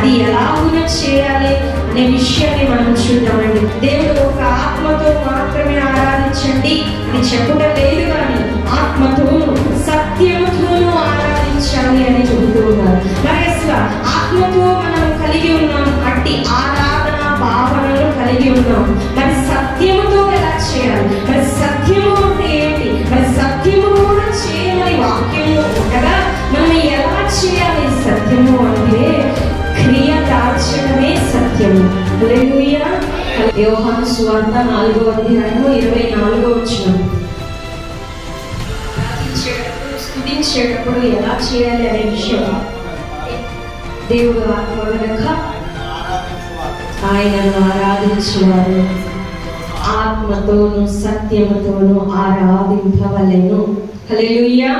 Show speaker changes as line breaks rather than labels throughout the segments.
అది ఎలాగున చేయాలి అనే విషయాన్ని మనం చూద్దామండి. దేవుడు ఒక ఆత్మతో మాత్రమే ఆరాధించండి అని చెప్పడం లేదు, కానీ ఆత్మతోను సత్యముతోనూ ఆరాధించాలి అని చెబుతూ ఉన్నారు. మరి అసలు ఆత్మతో మనం కలిగి ఉన్నాం, అట్టి ఆరాధన భావనలు కలిగి ఉన్నాం. మరి సత్యముతో ఎలా చేయాలి? మరి సత్యము అంటే ఏంటి? మరి సత్యము కూడా చేయమని వాక్యము ఉండగా మనం ఎలా చేయాలి? సత్యము అంటే క్రియ దాల్చడమే సత్యము. హల్లెలూయా. యోహాను సువార్త 4వ అధ్యాయము 24వ వచనం. స్తుతించేటప్పుడు ఎలా చేయాలి అనే విషయం దేవుడు ఆత్మ గనుక ఆయనను ఆరాధించువారు ఆత్మతోను సత్యముతోను ఆరాధింపవలెను. హల్లెలూయా,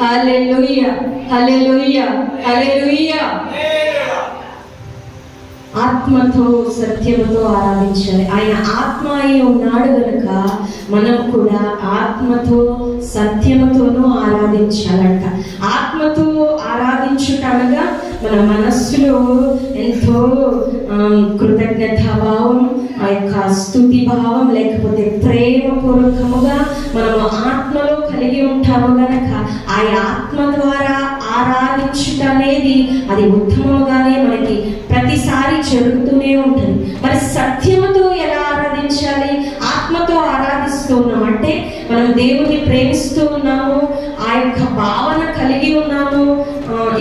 హల్లెలూయా, హల్లెలూయా, హల్లెలూయా. ఆత్మతో సత్యముతో ఆరాధించాలి. ఆయన ఆత్మ అయి ఉన్నాడు గనుక మనం కూడా ఆత్మతో సత్యముతోనూ ఆరాధించాలంట. ఆత్మతో ఆరాధించుటనగా మన మనస్సులో ఎంతో కృతజ్ఞతాభావం, ఆ యొక్క స్తుతి భావం, లేకపోతే ప్రేమపూర్వకముగా మనము ఆత్మలో కలిగి ఉంటాము గనక ఆ ఆత్మ ద్వారా ఆరాధించుట అనేది అది ఉత్తమముగానే మనకి ప్రతిసారి జరుగుతూనే ఉంటుంది. మరి సత్యముతో ఎలా ఆరాధించాలి? ఆత్మతో ఆరాధిస్తూ ఉన్నాం అంటే మనం దేవుని ప్రేమిస్తూ ఉన్నాము, ఆ యొక్క భావన కలిగి ఉన్నాము.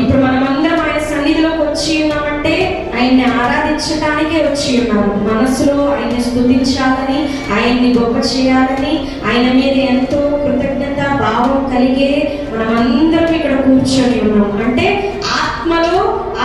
ఇప్పుడు మనమందరం ఆయన సన్నిధిలోకి వచ్చి ఉన్నామంటే ఆయన్ని ఆరాధించడానికే వచ్చి ఉన్నాము. మనసులో ఆయన్ని స్తుతించాలని, ఆయన్ని గొప్ప చేయాలని, ఆయన మీద ఎంతో కృతజ్ఞత భావం కలిగే మనమందరం ఇక్కడ కూర్చొని ఉన్నాము. అంటే ఆత్మలో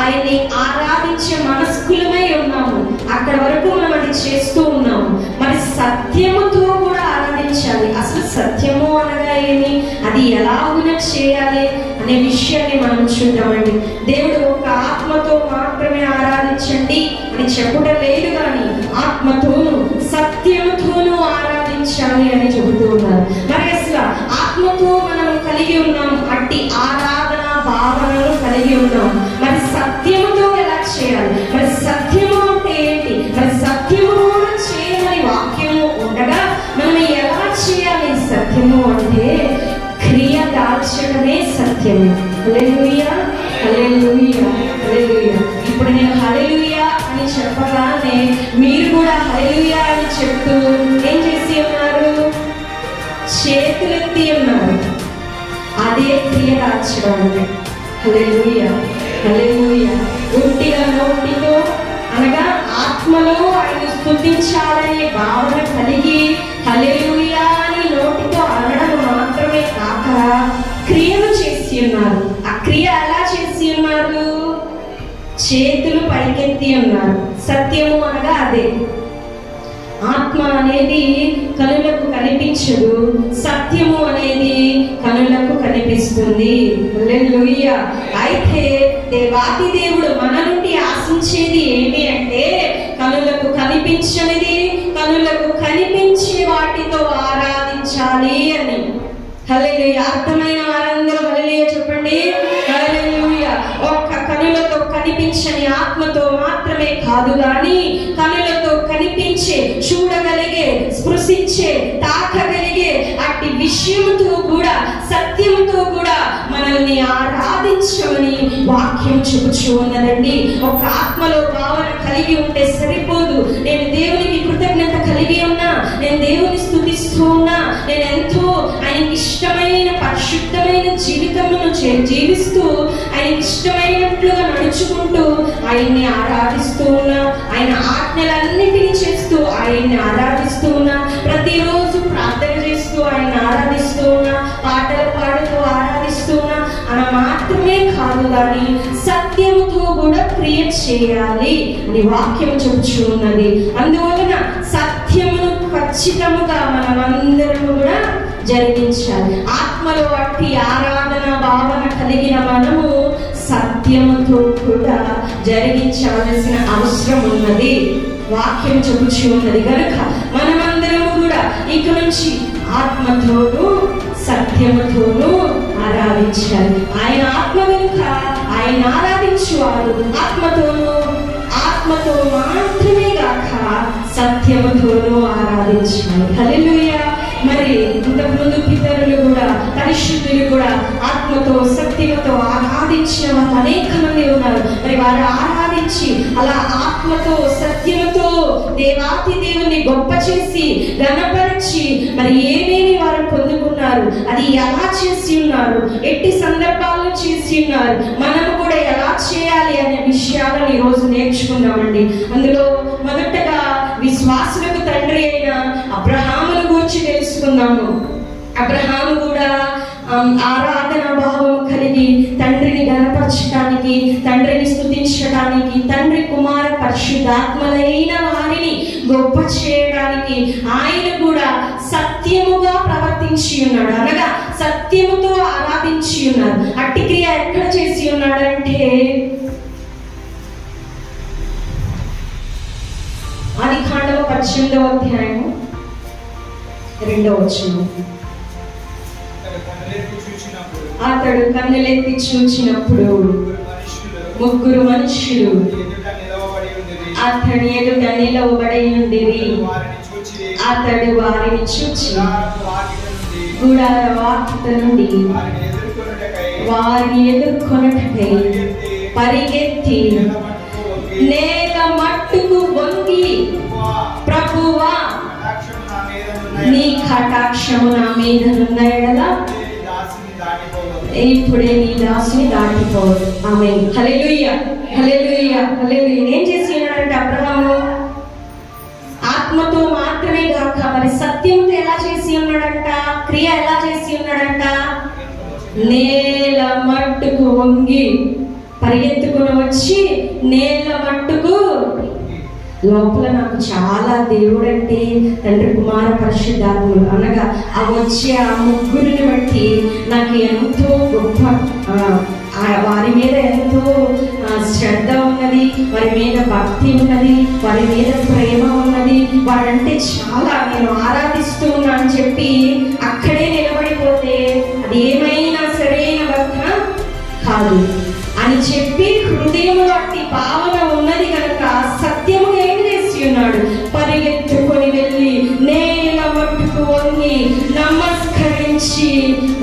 ఆయన్ని ఆరాధించే మనస్కులమై ఉన్నాము. అక్కడ వరకు మనం అది చేస్తూ ఉన్నాము. మరి సత్యముతో కూడా ఆరాధించాలి. అసలు సత్యము అనగా ఏమి, అది ఎలాగున చేయాలి అనే విషయాన్ని మనం చూద్దామండి. దేవుడు ఒక ఆత్మతో మాత్రమే ఆరాధించండి అని చెప్పడం లేదు, కానీ ఆత్మతోను సత్యముతోనూ ఆరాధించాలి అని చెబుతూ ఉన్నారు. మరి అసలు ఆత్మతో మనం కలిగి ఉన్నాం, అట్టి ఆరాధన భావనలు కలిగి ఉన్నాం. మరి సత్యముతో ఎలా చేయాలి? మరి సత్యము అంటే ఏంటి? మరి సత్యము కూడా చేయమని వాక్యము ఉండగా మనం ఎలా చేయాలి? సత్యము అంటే క్రియ దాల్చడమే సత్యము. హల్లెలూయా, హల్లెలూయా, హల్లెలూయా. ఇప్పుడు నేను హల్లెలూయా అని చెప్పగానే మీరు కూడా హల్లెలూయా అని చెప్తూ ఏం చేసి ఉన్నారు? చేతులెత్తి ఉన్నారు. అదే క్రియ దాల్చడం అంటే. హల్లెలూయా, హల్లెలూయా. ఉట్టిగా నోటితో అనగా ఆత్మలో ఆయన స్తుతించాలనే భావన కలిగి హల్లెలూయా అని నోటితో అనడం మాత్రమే కాక క్రియలు చేసి ఉన్నారు. ఆ క్రియ ఎలా చేసి ఉన్నారు? చేతులు పైకెత్తి ఉన్నారు. సత్యము అనగా అదే. ఆత్మ అనేది కనులకు కనిపించదు, సత్యము అనేది కనులకు కనిపిస్తుంది. హల్లెలూయా. అయితే దేవాది దేవుడు మన నుండి ఆశించేది ఏమి అంటే కనులకు కనిపించనిది కనులకు కనిపించే వాటితో ఆరాధించాలి అని. హల్లెలూయా. అర్థమైన వారందరూ హల్లెలూయా చెప్పండి. హల్లెలూయా. ఒక్క కనులతో కనిపించని ఆత్మతో మాత్రమే కాదు, కానీ కనులతో కనిపించే, చూడగలిగే, స్పృశించే, తాకగలిగే అట్టి విషయంతో కూడా సత్యంతో కూడా మనల్ని ఆరాధించమని వాక్యం చెబుతూ ఉన్నదండి. ఒక ఆత్మలో భావన కలిగి ఉంటే సరిపోదు. నేను దేవునికి కృతజ్ఞత కలిగి ఉన్నా, నేను దేవుని స్తుతిస్తూ ఉన్నా, నేను ఎంతో ఆయనకి ఇష్టమైన పరిశుద్ధమైన జీవితమును జీవిస్తూ ఆయనకి ఇష్టమైనట్లుగా నడుచుకుంటూ ఆయన్ని ఆరాధిస్తూ ఉన్నా, ఆయన ఆజ్ఞలన్నిటినీ చేస్తూ ఆయన్ని ఆరాధిస్తూ ఉన్నా, ప్రతిరోజు ప్రార్థన చేస్తూ ఆయన ఆరాధిస్తూ ఉన్నా, పాటలు పాడుతూ ఆరాధిస్తూ ఉన్నా అని మాత్రమే కాదు, కానీ సత్యముతో కూడా క్రియ చేయాలి అని వాక్యం చెబుతూ ఉన్నది. అందువలన సత్యమును ఖచ్చితముగా మనమందరము కూడా జరిగించాలి. ఆత్మలో అట్టి ఆరాధన భావన కలిగిన మనము సత్యముతో కూడా జరిగించాల్సిన అవసరం ఉన్నది. వాక్యం చెబుతూ ఉన్నది కనుక మనమందరము కూడా ఇక నుంచి ఆత్మతోనూ సత్యముతోనూ ఆరాధించాలి. ఆయన ఆత్మ కనుక ఆయన ఆరాధించువారు ఆత్మతో మాత్రమే గాక సత్యముతోనూ ఆరాధించాలి. హల్లెలూయా. మరి ఇంతకుముందు పితరులు కూడా పరిశుద్ధులు కూడా ఆత్మతో సత్యముతో ఆరాధించిన వారు అనేక మంది ఉన్నారు. మరి వారు ఆరాధించి అలా ఆత్మతో సత్యముతో దేవాతి దేవుని గొప్ప చేసి ఘనపరిచి మరి ఏమేమి వారు పొందుకున్నారు, అది ఎలా చేసి ఉన్నారు, ఎట్టి సందర్భాల్లో చేసి ఉన్నారు, మనము కూడా ఎలా చేయాలి అనే విషయాలను ఈరోజు నేర్చుకున్నామండి. అందులో మొదటగా విశ్వాసులకు తండ్రి అయిన అబ్రహామును గురించి తెలుసుకున్నాము. అబ్రహాము కూడా ఆరాధన భావం కలిగి తండ్రిని ఘనపరచడానికి, తండ్రిని స్తుతించడానికి, తండ్రి కుమార పరిశుద్ధాత్మలైన వారిని గొప్ప చేయడానికి ఆయన కూడా సత్యముగా ప్రవర్తించి ఉన్నాడు. అనగా సత్యముతో ఆరాధించి ఉన్నారు. అట్టి క్రియ ఎక్కడ చేసి ఉన్నాడంటే ఆదికాండము 18వ అధ్యాయము 2వ వచనం. అతడు కన్నులెత్తి చూచినప్పుడు ముగ్గురు మనుషులు అతడి ఎదుట నిలవబడి ఉండిరి. అతడు వారిని చూచి గుడార వాకిట నుండి వారిని ఎదుర్కొనుటకై పరిగెత్తి నేల మట్టుకు వంగి, ప్రభువా నీ కటాక్షము నా మీద ఉన్న ఎడల ఇప్పుడే నీ దాసిని దాటిపోదు. ఆమేన్. హల్లెలూయా, హల్లెలూయా, హల్లెలూయా. ఏం చేసి ఉన్నాడంటే అబ్రహాము ఆత్మతో మాత్రమే కాక మరి సత్యంతో ఎలా చేసి ఉన్నాడంట, క్రియ ఎలా చేసి ఉన్నాడంట, నేల మట్టుకు వంగి పరిగెత్తుకుని వచ్చి నేల మట్టుకు. లోపల నాకు చాలా దేవుడు అంటే తండ్రి కుమార పరిశుద్ధాత్ములు అనగా ఆ వచ్చే ఆ ముగ్గురిని బట్టి నాకు ఎంతో గొప్ప వారి మీద ఎంతో శ్రద్ధ ఉన్నది, వారి మీద భక్తి ఉన్నది, వారి మీద ప్రేమ ఉన్నది, వారంటే చాలా నేను ఆరాధిస్తూ ఉన్నా అని చెప్పి అక్కడే నిలబడిపోతే అది ఏమైనా సరైన భక్త కాదు అని చెప్పి హృదయంలో అట్టి భావన ఉన్నది కనుక సత్యము ఏం చేసి ఉన్నాడు, పరిగెత్తుకొని వెళ్ళి నేల మట్టుకు వంగి నమస్కరించి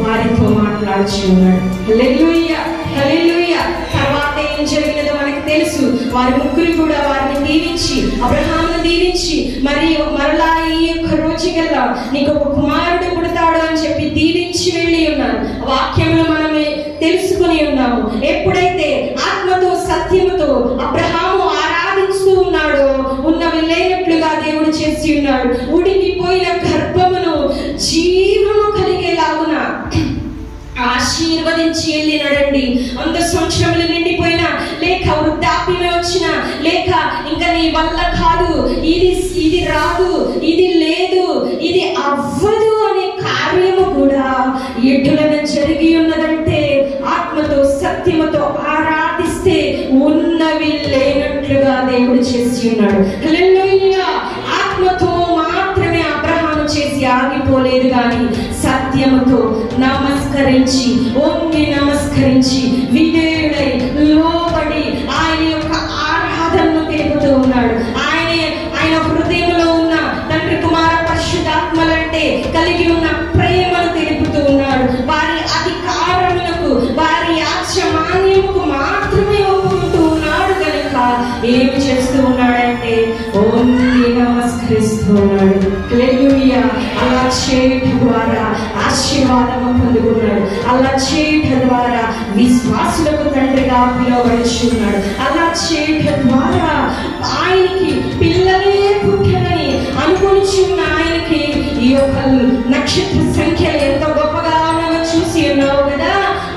వారితో మాట్లాడుచున్నాడు. హల్లెలూయా, హల్లెలూయా. తర్వాత ఏం జరిగినదో మనకు తెలుసు. వారి ముగ్గురు కూడా వారిని దీవించి అబ్రహామును దీవించి మరలా ఈ యొక్క రోజు కల్లా నీకు ఒక కుమారుడు పుడతాడు అని చెప్పి దీవించి వెళ్ళి ఉన్నారు. వాక్యంలో మనమే తెలుసుకుని ఉన్నాము. ఎప్పుడైతే ఆత్మతో సత్యముతో అబ్రహాము ఆరాధిస్తూ ఉన్నాడో ఉన్నవి లేనట్లుగా దేవుడు చేసి ఉన్నాడు. ఉడికిపోయిన గర్భమును జీవము కలిగేలాగున ఆశీర్వదించి వెళ్ళినాడండి. అంత సంవత్సరములు నిండిపోయినా, లేక వృద్ధాప్యమే వచ్చిన, లేక ఇంకా నీ వల్ల కాదు, ఇది రాదు, ఇది లేదు, ఇది అవ్వదు అనే కార్యము కూడా ఎటులను జరిగి ఉన్నదంటే ఆత్మతో సత్యముతో ఆరాధిస్తే ఉన్నవి లేనట్లుగా దేవుడు చేసి ఉన్నాడు. హల్లెలూయా. ఆత్మతో మాత్రమే అబ్రహాము చేసి ఆగిపోలేదు కానీ సత్యముతో నమస్కరించి వంగి నమస్కరించి విధేయుడై లోబడి ఆయన యొక్క ఆరాధనను తెలుపుతూ ఉన్నాడు. ఆయన హృదయంలో ఉన్న తండ్రి కుమార పరిశుద్ధాత్మలంటే కలిగి ఉన్న ప్రేమను తెలుపుతూ ఉన్నాడు. వారి అధికారములకు వారి యాజమాన్యముకు మాత్రమే ఒప్పుకుంటూ ఉన్నాడు కనుక ఏమి చేస్తూ ఉన్నాడంటే వంగి నమస్కరిస్తూ ఉన్నాడు. హల్లెలూయా. అలా చేయటం ద్వారా ఆశీర్వాదము పొందుకున్నాడు. అలా చేయటం ద్వారా విశ్వాసులకు తండ్రిగా పిలువబడుచున్నాడు. అలా చేయటం ద్వారా ఆయనకి పిల్లలే పుట్టనని అనుకుంటున్న ఆయనకి ఈ యొక్క నక్షత్ర సంఖ్యలు ఎంత గొప్పగా ఉన్నావో చూసి ఉన్నావు కదా,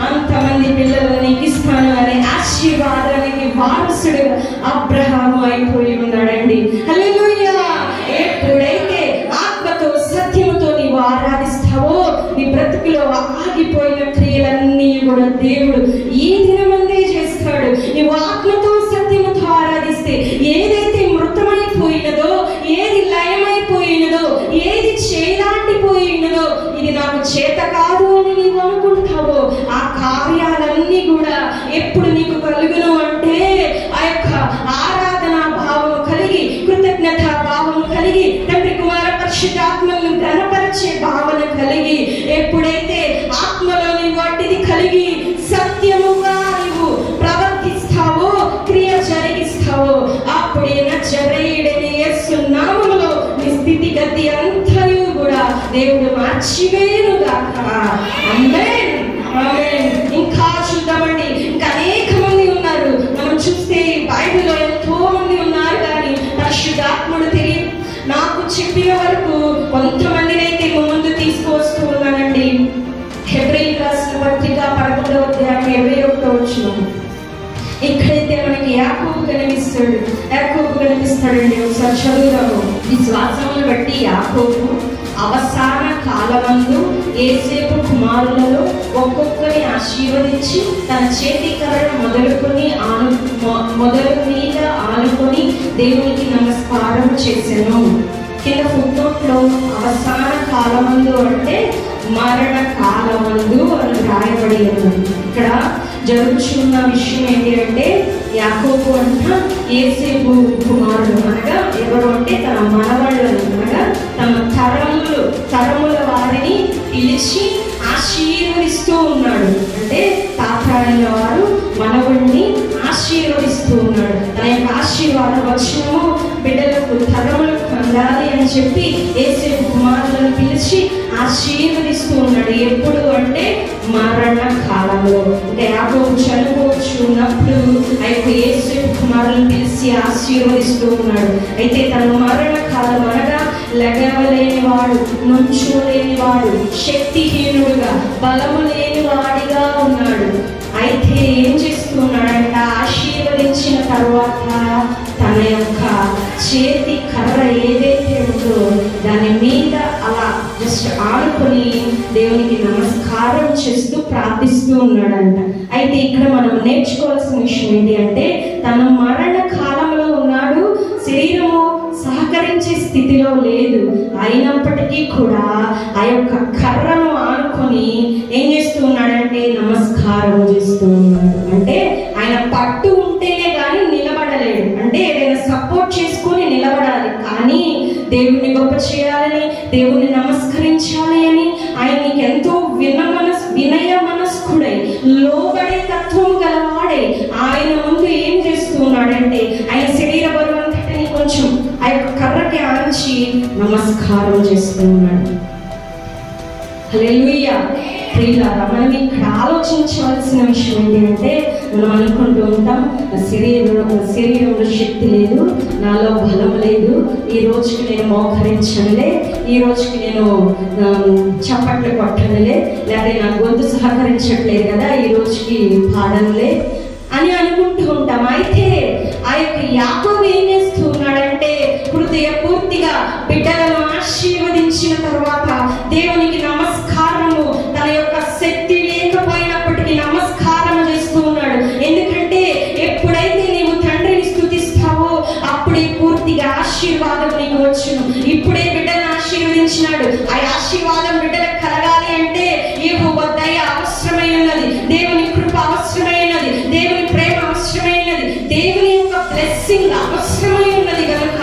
అంతమంది పిల్లలు నీకు ఇస్తాను అనే ఆశీర్వాదానికి వారసుడు అబ్రహాము అయిపోయి ఉన్నాడండి. హల్లెలూయా. ఎప్పుడైతే ఆత్మతో సత్యముతో నీవు ఆరాధిస్తావో నీ బ్రతుకులో ఆగిపోయిన క్రియలన్నీ కూడా దేవుడు ఈ దినమందే చేస్తాడు. నీవు ఆత్మతో సత్యముతో ఆరాధిస్తే ఏదైతే మృతమైపోయినదో, ఏది లయమైపోయినదో, ఏది చేదాటిపోయినదో, ఇది నాకు చేత కాదు అని నీవు అనుకుంటావో కలిగి సత్యముగా నీవు ప్రవర్తిస్తావో, క్రియ జరిగిస్తావో, అప్పుడే నజరేయుడైన యేసు నామములో నీ స్థితిగతి అంతయు కూడా దేవుడు మార్చివేయునుగాక. ఆమేన్, ఆమేన్. ఇంకా చూద్దామండి, ఇంకా అనేక మంది ఉన్నారు. మనం చూస్తే బైబిల్లో ఎంతో మంది ఉన్నారు, కానీ పరిశుద్ధాత్ముడు నాకు చెప్పిన వరకు కొంతమందినైతే ముందు తీసుకువస్తూ ఉన్నానండి. హెబ్రీయులకు రాసిన పత్రిక 11వ అధ్యాయం 21వ వచనం. ఇక్కడైతే మనకి యాకోబు కనిపిస్తాడండి. ఒకసారి చదువుదాము. విశ్వాసమును బట్టి యాకోబు అవసాన కాలమందు యోసేపు కుమారులలో ఒక్కొక్కరి ఆశీర్వదించి తన చేతి కర్ర మొదలు మీద ఆనుకొని దేవునికి నమస్కారం చేసెను. కింద ఫుట్నోట్లో అవసాన కాలమందు అంటే మరణ కాలమందు అని రాయబడి ఉన్నది. ఇక్కడ జరుగుతున్న విషయం ఏంటి అంటే, యాకోబు అంట యోసేపు కుమారుడు, అనగా ఎవరు అంటే తన మనవళ్ళను, అనగా తన తరముల వారిని పిలిచి ఆశీర్వదిస్తూ ఉన్నాడు. అంటే తాత అయిన వారు మనవుడిని ఆశీర్వదిస్తూ ఉన్నాడు. తన యొక్క ఆశీర్వాద వచనము బిడ్డలకు తరములకు అందాలి అని చెప్పి యోసేపు కుమారులను పిలిచి ఆశీర్వదిస్తూ ఉన్నాడు. ఎప్పుడు అంటే మరణ కాలంలో. అంటే యాకోబు చనిపోతున్నప్పుడు ఆ యొక్క యోసేపు కుమారులను పిలిచి ఆశీర్వదిస్తూ ఉన్నాడు. అయితే తన మరణ కాలం అనగా లెగవలేని వాడు, నుంచోలేని వాడు, శక్తిహీనుడుగా, బలము లేని వాడిగా ఉన్నాడు. అయితే ఏం చేస్తున్నాడంట, ఆశీర్వదించిన తర్వాత తన యొక్క చేతి కర్ర ఏదైతే ఉందో దాని మీద అలా జస్ట్ ఆనుకొని దేవునికి నమస్కారం చేస్తూ ప్రార్థిస్తూ ఉన్నాడంట. అయితే ఇక్కడ మనం నేర్చుకోవాల్సిన విషయం ఏంటి అంటే, తన మరణ కాలంలో ఉన్నాడు, శరీరము సహకరించే స్థితిలో లేదు. అయినప్పటికీ కూడా ఆ యొక్క కర్రను ఆనుకొని ఏం చేస్తూ ఉన్నాడంటే నమస్కారం చేస్తూ ఉన్నాడు. అంటే ఆయన పట్టు ఉంటేనే కానీ నిలబడలేడు. అంటే ఏదైనా సపోర్ట్ చేసుకొని నిలబడాలి, కానీ దేవుణ్ణి గొప్ప చేయాలని, దేవుణ్ణి నమస్కరించాలి అని ఆయనకి ఎంతో వినయ మనస్కుడై లోబడే తత్వం గలవాడే ఆయన ముందు ఏం చేస్తూ ఉన్నాడంటే ఆయన శరీర బరువంతటిని కొంచెం ఆ యొక్క కర్రకి ఆంచి నమస్కారం చేస్తూ ఉన్నాడు. హల్లెలూయా. ప్రియులారా, మనం ఇక్కడ ఆలోచించవలసిన విషయం ఏంటంటే, మనం అనుకుంటూ ఉంటాం శరీరంలో శక్తి లేదు, నాలో బలం లేదు, ఈ రోజుకి నేను మోకరించనులే, ఈ రోజుకి నేను చప్పట్లు కొట్టనులే, లేకపోతే నా గొంతు సహకరించట్లేదు కదా, ఈ రోజుకి పాడనులే అని అనుకుంటూ ఉంటాం. అయితే ఆ యొక్క యాకోబు ఏం చేస్తూ ఉన్నాడంటే, హృదయ పూర్తిగా బిడ్డలను ఆశీర్వదించిన తర్వాత దేవునికి నమస్కారము, తన యొక్క శక్తి లేకపోయినప్పటికీ నమస్కారం చేస్తూ ఉన్నాడు. ఎందుకంటే ఎప్పుడైతే నీవు తండ్రిని స్తుతిస్తావో అప్పుడే పూర్తిగా ఆశీర్వాదం నీకు వచ్చును. ఇప్పుడే బిడ్డలను ఆశీర్వదించినాడు, ఆ ఆశీర్వాదం బిడ్డలకు కలగాలి అంటే యెహోవా దయ అవసరమై ఉన్నది, దేవుని కృప అవసరమైనది, దేవుని ప్రేమ అవసరమైనది, దేవుని యొక్క బ్లెస్సింగ్ అవసరమై ఉన్నది. కనుక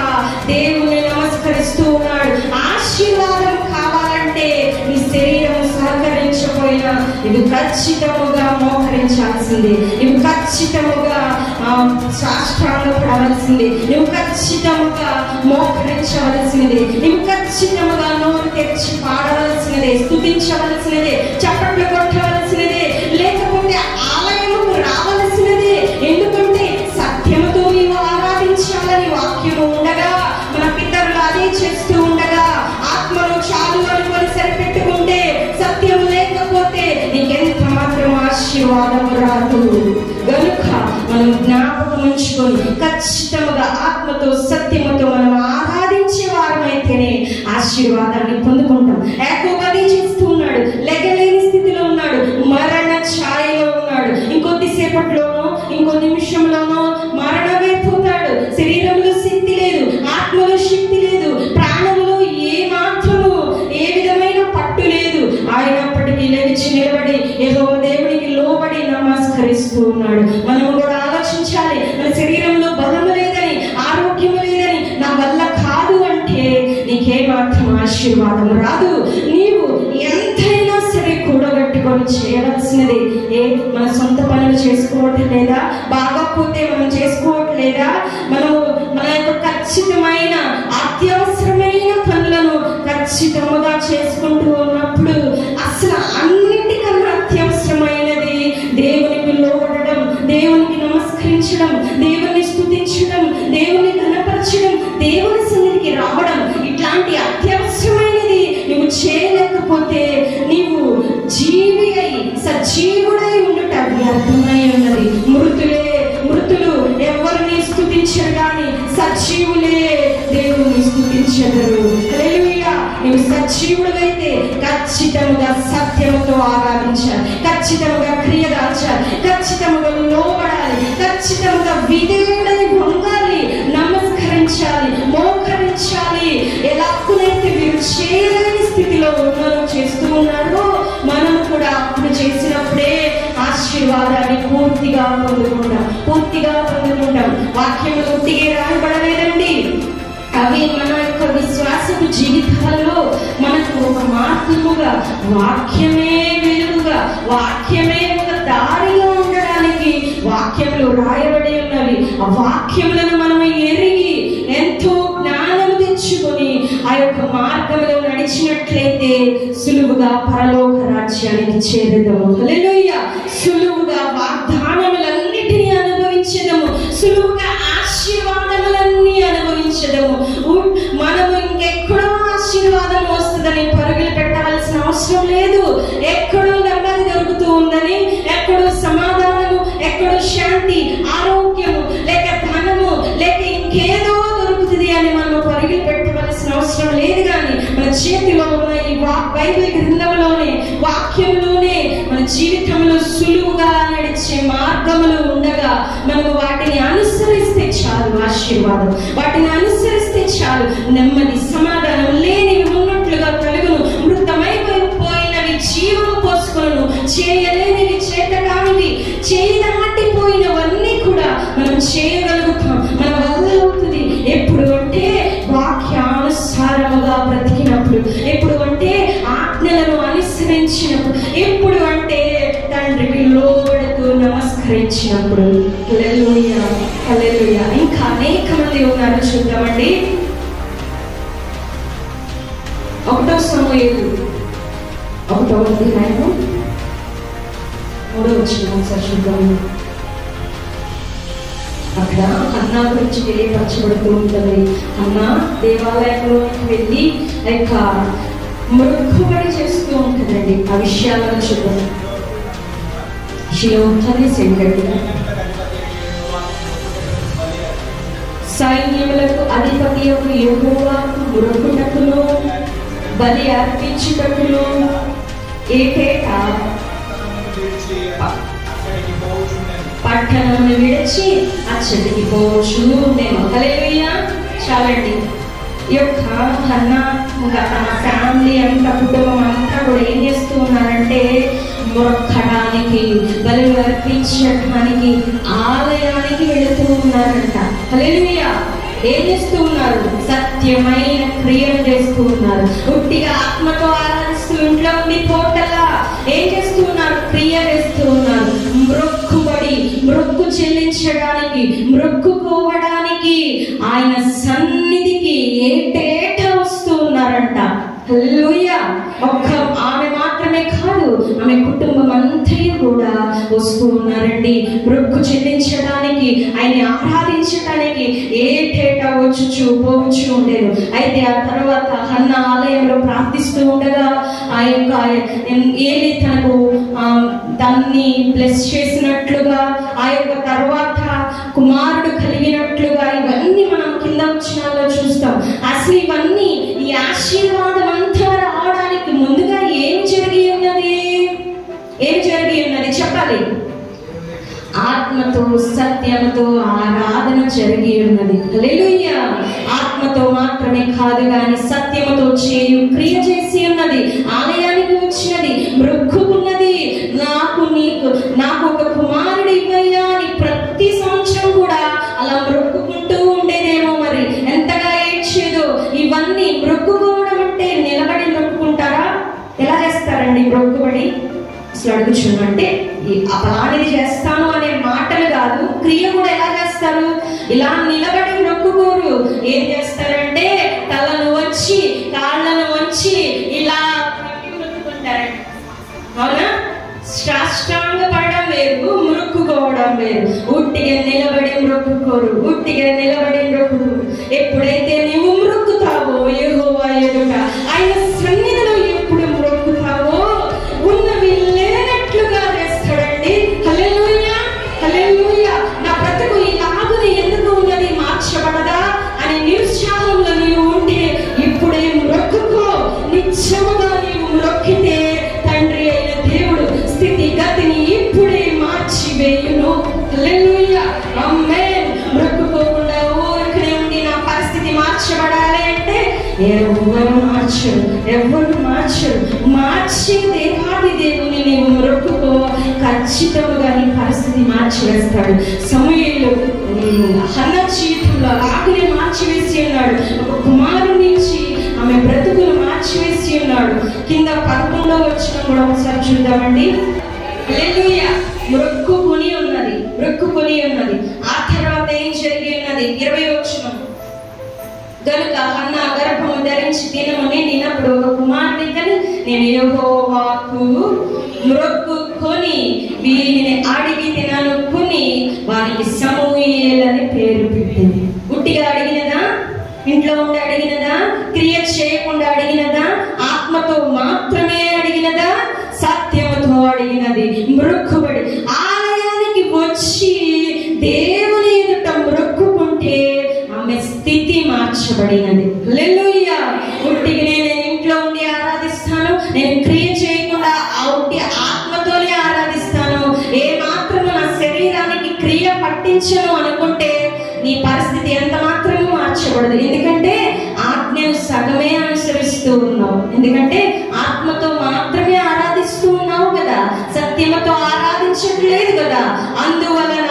దేవుని నమస్కరిస్తూ ఉన్నాడు. ఆశీర్వాదం కావాలంటే నీ శరీరం సహకరించకపోయినా ఇది ఖచ్చితముగా మోకరించాల్సిందే, ఇవి ఖచ్చితముగా సాష్టాంగపడవలసిందే, నువ్వు ఖచ్చితముగా మోకరించవలసినదే, నువ్వు ఖచ్చితముగా నోరు తెరిచి పాడవలసినదే, స్తుతించవలసినదే, చప్పట్లు కొట్టవలసినదే, లేకపోతే ఆలయముకు రావలసినదే. ఎందుకంటే సత్యముతో నీవు ఆరాధించాలని వాక్యము ఉండగా, మన పితరులు అదే చేస్తూ ఉండగా ఆత్మను చాలు అనుకొని సరిపెట్టుకుంటే, సత్యం లేకపోతే నీకెంత మాత్రం ఆశీర్వాదము రాదు. గనుక మనం జ్ఞాపకం ఉంచుకొని ఖచ్చితంగా ఆత్మతో సత్యముతో మనం ఆరాధించే వారమైతేనే ఆశీర్వాదాన్ని పొందుకుంటాం. యాకోబు అదే చేస్తూ ఉన్నాడు, లెగలేని స్థితిలో ఉన్నాడు, మరణ ఛాయలో ఉన్నాడు. ఇంకొద్దిసేపట్లోనో ఇంకో నిమిషంలోనో మరణమైపోతాడు. శరీరంలో శక్తి లేదు, ఆత్మలో శక్తి లేదు, ప్రాణంలో ఏ మాత్రము ఏ విధమైన పట్టు లేదు. అయినప్పటికీ లేచి నిలబడి యెహోవా దేవునికి లోబడి నమస్కరిస్తూ ఉన్నాడు. మనం కూడా ఆలోచించాలి, మన శరీరంలో బలము లేదని, ఆరోగ్యము లేదని, నా వల్ల కాదు అంటే నీకే మాత్రం ఆశీర్వాదం రాదు. నీవు ఎంతైనా సరే కూడగట్టుకొని చేయవలసినది మన సొంత పనులు చేసుకోవటం లేదా, బాగోకపోతే మనం చేసుకోవట్లేదా, మనం మన యొక్క ఖచ్చితమైన అత్యవసరమైన పనులను ఖచ్చితంగా చేసుకుంటూ ఉన్నప్పుడు అసలు అన్నిటికన్నా అత్యవసరమైనది దేవునికి లోబడడం, దేవునికి నమస్కరించడం, దేవుని స్తుతించడం, దేవుని ఘనపరచడం, దేవుని సన్నిధికి రావడం. ఇట్లాంటి అత్యవసరమైనది నువ్వు చేయలేకపోతే నీవు జీవి అయి సజీవుడై ఉండుట వ్యర్థమై ఉన్నది. మృతులు ఎవరిని స్తుతించరు కానీ సజీవులే దేవుని స్తుతించరు. హల్లెలూయా. నువ్వు సజీవుడైతే ఖచ్చితంగా సత్యముతో ఆరాధించాలి, ఖచ్చితంగా క్రియదాచాలి, ఖచ్చితంగా లోబడాలి, ఖచ్చితంగా విధేయుడై పొందాలి, నమస్కరించాలి, మోకరించాలి. ఎలాగైతే మీరు చేయలేని స్థితిలో చేస్తూ ఉన్నారో మనం కూడా అప్పుడు చేసినప్పుడే ఆశీర్వాదాన్ని పూర్తిగా పొందుకుంటాం. వాక్యము పూర్తిగా రాయబడలేదండి, అవి మన యొక్క విశ్వాసపు జీవితాల్లో మనకు ఒక మార్గముగా, వాక్యమే వెలుగుగా, వాక్యమే ఒక దారిలో ఉండడానికి వాక్యములు రాయబడి ఉన్నవి. ఆ వాక్యములను మనం ఎరిగి ఎంతో జ్ఞానము తెచ్చుకొని ఆ యొక్క మార్గంలో నడిచినట్లయితే సులువుగా పరలోక రాజ్యానికి చేరుదాము. హల్లెలూయా. సులువుగా వాగ్దానములన్నిటినీ అనుభవించదము, సులువుగా ఆశీర్వాదములన్నీ అనుభవించదము. మనము ఇంకెక్కడో ఆశీర్వాదం వస్తుందని పరుగులు పెట్టవలసిన అవసరం లేదు. ఎక్కడో నెమ్మది దొరుకుతూ ఉందని, ఎక్కడో సమాధానము, ఎక్కడో శాంతి, ఆరోగ్యము, లేక ధనము, లేక ఇంకేదో దొరుకుతుంది అని మనం పరుగులు పెట్టవలసిన అవసరం లేదు. కానీ మన చేతిలో ఉన్న ఈ బైబిల్ గ్రంథంలోనే, వాక్యంలోనే మన జీవితంలో సులువుగా నడిచే మార్గములు ఉండగా మనము వాటిని అనుసరిస్తే చాలు ఆశీర్వాదం, వాటిని అనుసరిస్తే చాలు నెమ్మది, సమాధానం. లేనివి ఉన్నట్లుగా కలుగును, మృతమైపోయినవి జీవము పోసుకొను, చేయలేనివి చేతకానివి, చేయి దాటిపోయినవన్నీ కూడా మనం చేయగలుగుతాం, మన వల్ల అవుతుంది. ఎప్పుడు అంటే వాక్యానుసారముగా బ్రతికినప్పుడు, ఎప్పుడు అంటే ఆజ్ఞలను అనుసరించినప్పుడు, ఎప్పుడు అంటే తండ్రికి లోబడుతూ నమస్కరించినప్పుడు. హల్లెలూయా, హల్లెలూయా. ఇంకా అనేక మంది ఉన్నారు, చూద్దామండి. 1 సమూయేలు 1వ అధ్యాయము 3వ వచనం ఒకసారి చూద్దాము. అక్కడ హన్నా గురించి తెలియపరచబడుతూ ఉంటుంది. హన్నా దేవాలయంలోకి వెళ్ళి ఆ యొక్క మొక్కుబడి చేస్తూ ఉంటుందండి. ఆ విషయాలను చూద్దాం. సైన్యములకు అధిపతి యెహోవాకు మొక్కుటకును బలి అర్పించుటకును ఏటేటా పట్టణమును విడిచి అచ్చటికి పోవచ్చు ఉండేమో. హల్లెలూయా. చాలండి. ఈ యొక్క హన్నా తన ఫ్యామిలీ అంతా, కుటుంబం అంతా కూడా ఏం చేస్తూ ఉన్నారంటే మొక్కడానికి, బలులు అర్పించడానికి ఆలయానికి వెళుతూ ఉన్నారంట. హల్లెలూయా. ఏం చేస్తూ ఉన్నారు? సత్యమైన క్రియలు చేస్తూ ఉన్నారు. ఉట్టిగా ఆత్మతో ఆరాధిస్తూ ఇంట్లో ఉండి పోటలా ఏం చేస్తూ ఉన్నారు? క్రియ చేస్తూ ఉన్నారు. మొక్కు చెల్లించడానికి, మొక్కుకోవడానికి ఆయన సన్నిధికి ఏటేటా వస్తూ ఉన్నారంట. హల్లెలూయా. ఒక్క ఆమె మాత్రమే కాదు, ఆమె కుటుంబం అంతా కూడా వస్తూ ఉన్నారండి. మొక్కు చెల్లించడానికి, ఆయన ఆరాధించడానికి ఏటేటా పోవచ్చు ఉండేది. అయితే ఆ తర్వాత హన్నా ఆలయంలో ప్రార్థిస్తూ ఉండగా ఆ యొక్క ఏలి తనకు దాన్ని బ్లెస్ చేసినట్లుగా, ఆ యొక్క తర్వాత కుమారుడు కలిగినట్లుగా, ఇవన్నీ మనం కింద వచనాల్లో చూస్తాం. అసలు ఇవన్నీ, ఈ ఆశీర్వాదం అంతా రావడానికి ముందుగా ఏం జరిగి ఉన్నది? చెప్పాలి. ఆత్మతో సత్యంతో ఆరాధన జరిగి ఉన్నది. హల్లెలూయా. ఆత్మతో మాత్రమే కాదు కానీ సత్యముతో చేయు క్రియ చేసి ఉన్నది. ఆలయానికి వచ్చినది, మొక్కుకున్నది. నాకు ఒక కుమారుడు ఇవ్వయ్యా అని ప్రతి సంవత్సరం కూడా అలా మొక్కుకుంటూ ఉండేదేమో. మరి ఎంతగా ఏడ్చేదో. ఇవన్నీ మొక్కుకోవడం అంటే నిలబడి మొక్కుకుంటారా? ఎలా చేస్తారండి మొక్కుబడి? అసలు అడుగుచున్నాను అంటే అలాంటిది చేస్తాను అనే మాటలు కాదు, క్రియ కూడా ఎలా చేస్తారు? ఇలా నిలబడి మొక్కుకోరు. ఏం చేస్తారంటే తలను వచ్చి కాళ్ళను వచ్చి ఇలా మొక్కుకుంటారంట. అవునా? సాష్టాంగ పడడం వేరు, మొక్కుకోవడం వేరు. ఉట్టిగా నిలబడి మొక్కుకోరు, ఉట్టిగా నిలబడి మొక్కుకోరు. ఎప్పుడైతే నీవు మొక్కుతావో యెహోవా ఎదుట ఆయన సన్నిధిలో ఎప్పుడు మొక్కుతావో ఉన్నవి లేనట్లుగా వేస్తాడండి. హల్లెలూయా, హల్లెలూయా. నా బ్రతుకు ఇలాగుని ఎందుకు ఉన్నది, మార్చబడదా అని నిరుత్సాహంలో నీవు ఉంటే ఇప్పుడే మొక్కుకో. నిత్యముగా నీవు మొక్కితే తండ్రి అయిన దేవుడు స్థితిగతిని ఇప్పుడే మార్చివేయును. హల్లెలూయా, ఆమేన్. మొక్కుకోకుండా ఊరికనే ఉండి నా పరిస్థితి మార్చబడాలి అంటే ఎవరు మార్చరు, ఎవరు మార్చరు. మార్చే దేవాది దేవుని నీవు మొక్కుకో, ఖచ్చితంగా నీ పరిస్థితి మార్చివేస్తాడు. సమూయేలు హన్న జీవితంలో అలాగనే మార్చివేసి ఉన్నాడు. ఒక కుమారుని ఇచ్చి ఆమె బ్రతుకును మార్చివేసి ఉన్నాడు. కింద 11వ వచనం కూడా ఒకసారి చూద్దామండి. హల్లెలూయా. మొక్కుకొని ఉన్నది, మొక్కుకొని ఉన్నది. ఆ తర్వాత ఏం జరిగి ఉన్నది? 20వ వచనం. గనుక హన్న గర్భము ధరించి దినము నిండినప్పుడు ఒక కుమారుని కని నేను యెహోవాకు మొక్కుకొని వీరిని అడిగి తిననుకొని వారికి సమూయేలు అని పేరు పెట్టింది. ఉట్టిగా అడిగినదా? ఇంట్లో ఉండి అడిగినదా? క్రియ చేయకుండా అడిగినదా? ఆత్మతో మాత్రమే అడిగినదా? సత్యముతో అడిగినది. మొక్కుబడి ఆలయానికి వచ్చి దేవుని ఎదుట మొక్కుకుంటే ఆమె స్థితి మార్చబడినది. హల్లెలూయా. ఉట్టిగానే నేను ఇంట్లో ఉండి ఆరాధిస్తాను, నేను క్రియ చేయకుండా ఉట్టి ఆత్మతోనే ఆరాధిస్తాను, ఏ మాత్రము నా శరీరానికి క్రియ పట్టించను అనుకుంటే నీ పరిస్థితి ఎంత మాత్రము మార్చబడదు. ఎందుకంటే ఆజ్ఞను సగమే అనుసరిస్తూ ఉన్నావు, ఎందుకంటే ఆత్మతో మాత్రమే ఆరాధిస్తూ ఉన్నావు కదా, సత్యముతో ఆరాధించట్లేదు కదా. అందువలన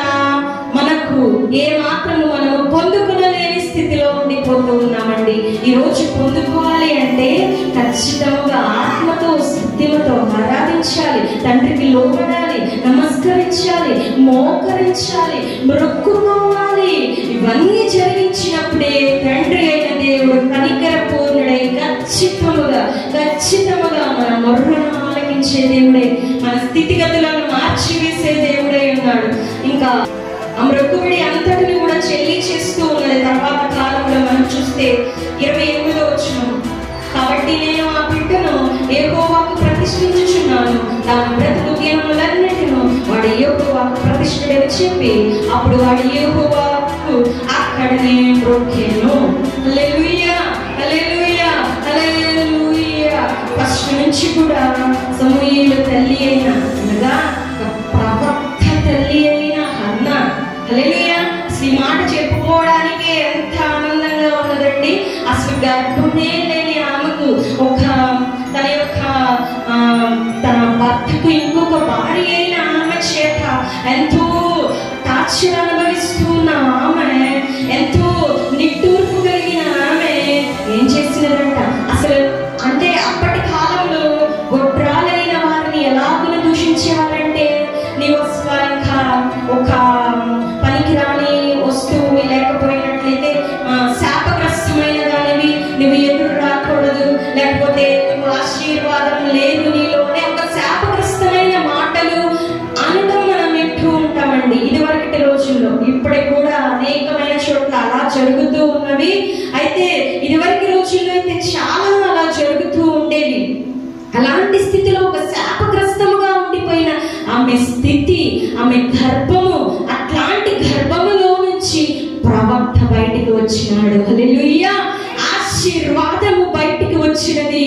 మనకు ఏ మాత్రము మనము పొందుకునలేని స్థితిలో ఉండిపోతూ ఉన్నామండి. ఈరోజు పొందుకోవాలి అంటే ఖచ్చితంగా ఆత్మతో సత్యముతో ఆరాధించాలి, తండ్రికి లోబడాలి, నమస్కరించాలి, మోకరించాలి, మొక్కుకోవాలి. ఇవన్నీ జరిగించినప్పుడే తండ్రి అయిన దేవుడు కనికర పూర్ణుడై ఖచ్చితముగా మన మొర్రను ఆలకించే దేవుడే, మన స్థితిగతులను మార్చివేసే దేవుడై ఉన్నాడు. ఇంకా ఆ మొక్కుబడి అంతటిని కూడా చెల్లి చేస్తూ ఉన్నది. తర్వాత కాలంలో మనం చూస్తే 28వ వచనం. కాబట్టి నేను ఆ బిడ్డను యెహోవాకు ప్రతిష్ఠించుచున్నాను, తాను బ్రతుకు దినములన్నిటిను వాడు యెహోవాకు ప్రతిష్ఠుడని చెప్పి అప్పుడు వాడు యెహోవాకు అక్కడనే మొక్కెను. హల్లెలూయా, హల్లెలూయా, హల్లెలూయా. ఫస్ట్ నుంచి కూడా సమూయేలు తల్లి అయిన అనగా ప్రవక్త తల్లి అయిన హన్న, హల్లెలూయా, ఈ మాట చెప్పుకోవడానికి ఎంత ఆనందంగా ఉన్నదండి. అసలు గర్భమే లేని ఆమెకు తన భర్తకు ఇంకొక భార్య అయిన ఆమె చేత ఎంతో టార్చర్ అనుభవిస్తున్న ఆమె, ఎంతో నిట్టూర్పు కలిగిన ఆమె ఏం చేసినదంట? అసలు అంటే అప్పటి కాలంలో గొడ్రాలైన వారిని ఎలాగున దూషించేవారంటే, నీవు ఇంకా ఒక పనికిరాని వస్తువు లేకపోయినట్లయితే శాపగ్రస్తమైన దానివి, నువ్వు ఎదురు రాకూడదు, లేకపోతే నువ్వు ఆశీర్వాదం లేదు నీలోనే, ఒక శాపగ్రస్తమైన మాటలు అనడం మనం వింటూ ఉంటామండి ఇదివరకటి రోజుల్లో. ఇప్పటికి కూడా అనేకమైన చోట్ల అలా జరుగుతూ ఉన్నవి. అయితే ఇదివరకు రోజుల్లో అయితే చాలా అలా జరుగుతూ ఉండేవి. అలాంటి స్థితిలో ఒక శాపగ్రస్తముగా ఉండిపోయిన ఆమె స్థితి, ఆమె గర్భము, అట్లాంటి గర్భములో నుంచి ప్రవక్త బయటికి వచ్చినాడు. హల్లెలూయా. ఆశీర్వాదము బయటికి వచ్చినది.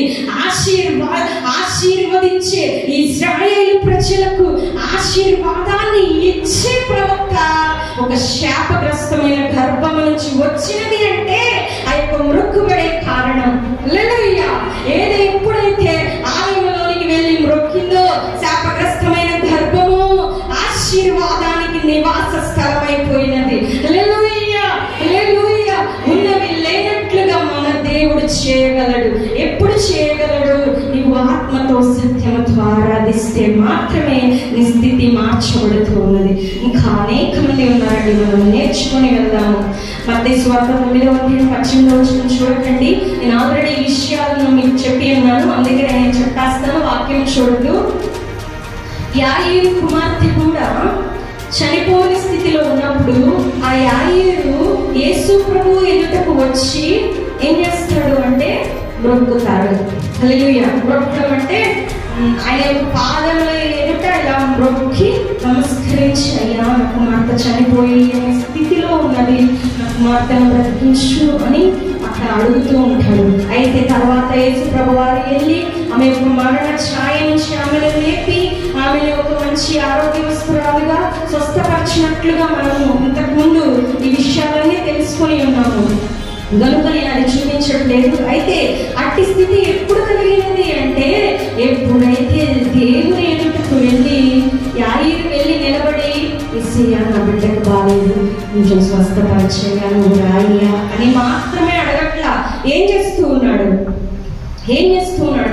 ఆశీర్వదించే ఇశ్రాయేలు ప్రజలకు ఆశీర్వాదాన్ని ఇచ్చే ప్రవక్త ఒక శాపగ్రస్తమైన గర్భము నుంచి వచ్చినది అంటే ఆ యొక్క మొక్కుబడే కారణం. హల్లెలూయా. ఏది ఎప్పుడైతే ఆలయంలోనికి వెళ్ళి మొక్కిందో శాపగ్రస్తమైన గర్భము ఆశీర్వాదానికి నివాస స్థలమైపోయినది. హల్లెలూయా, హల్లెలూయా. ఉన్నవి లేనట్లుగా మన దేవుడు చేయగలడు. ఎప్పుడు చేయగలడు? నీవు ఆత్మతో సత్యముతో ఆరాధించు. ఆరాధిస్తే మాత్రమే నీ స్థితి మార్చబడుతూ ఉన్నది. ఇంకా అనేక మంది ఉన్నారండి, మనం నేర్చుకొని వెళ్దాము. మత్తయి సువార్త 9:18 చూడకండి. నేను ఆల్రెడీ ఈ విషయాలను మీకు చెప్పి ఉన్నాను, అందుకే నేను చెప్పేస్తాను. వాక్యం చూడదు. యాయీరు కుమార్తె కూడా చనిపోని స్థితిలో ఉన్నప్పుడు ఆ యాయీరు యేసు ప్రభు ఎదుటకు వచ్చి ఏం చేస్తాడు అంటే మ్రొక్కుతాడు. హల్లెలూయా. మ్రొక్కడం అంటే ఆయన యొక్క పాదముల ఎదుట ఇలా మ్రొక్కి నమస్కరించి, అయ్యా నా కుమార్తె చనిపోయి అనే స్థితిలో ఉన్నది, నా కుమార్తెను బ్రతికించు అని అక్కడ అడుగుతూ ఉంటాడు. అయితే తర్వాత యేసు ప్రభు వారు వెళ్ళి ఆమె యొక్క మరణ ఛాయ నుంచి ఆమెను లేపి ఆమెను ఒక మంచి ఆరోగ్యవస్తురాలుగా స్వస్థపరిచినట్లుగా మనము ఇంతకుముందు ఈ విషయాలన్నీ తెలుసుకొని ఉన్నాము. గనుక నేను అది చూపించట్లేదు. అయితే అట్టి స్థితి ఎప్పుడు కలిగినది అంటే ఎప్పుడైతే దేవుని ఎదుటకు వెళ్ళి యాయీరు వెళ్ళి నిలబడి, యేసయ్యా నా బిడ్డకు బాలేదు, కొంచెం స్వస్థపరిచేయా, నువ్వు రాయ్యా అని మాత్రమే అడగట్లా. ఏం చేస్తూ ఉన్నాడు?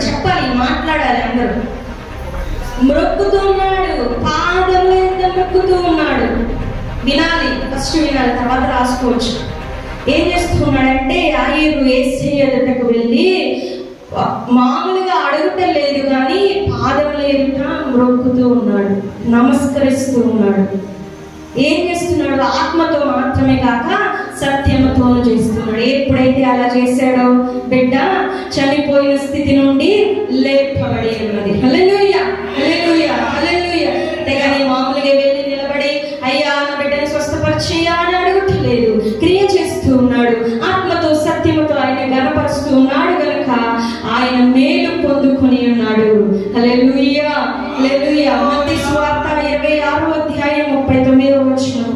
చెప్పాలి, మాట్లాడాలి. అందరూ మ్రొక్కుతూ ఉన్నాడు, పాదం మీద మ్రొక్కుతూ ఉన్నాడు. వినాలి, ఫస్ట్ వినాలి, తర్వాత రాసుకోవచ్చు. ఏం చేస్తున్నాడంటే యాయీరు యేసయ్య ఎదుటకు వెళ్ళి మామూలుగా అడగటం లేదు కానీ పాదముల ఎదుట మ్రొక్కుతూ ఉన్నాడు, నమస్కరిస్తూ ఉన్నాడు. ఏం చేస్తున్నాడు? ఆత్మతో మాత్రమే కాక సత్యముతో చేస్తున్నాడు. ఎప్పుడైతే అలా చేశాడో బిడ్డ చనిపోయిన స్థితి నుండి లేపబడి ఉన్నది. హల్లెలూయా, హల్లెలూయా, హల్లెలూయా. అంతేగాని మామూలుగా వెళ్ళి నిలబడి అయ్యా నా బిడ్డను స్వస్థపరిచేయా అని అడగట్లేదు, క్రియ చేస్తూ ఉన్నాడు. ఆత్మతో సత్యముతో ఆయన గణపరుస్తూ ఉన్నాడు గనక ఆయన మేలు పొందుకొని ఉన్నాడు. హల్లెలూయా, హల్లెలూయా. మత్తయి సువార్త 26:39.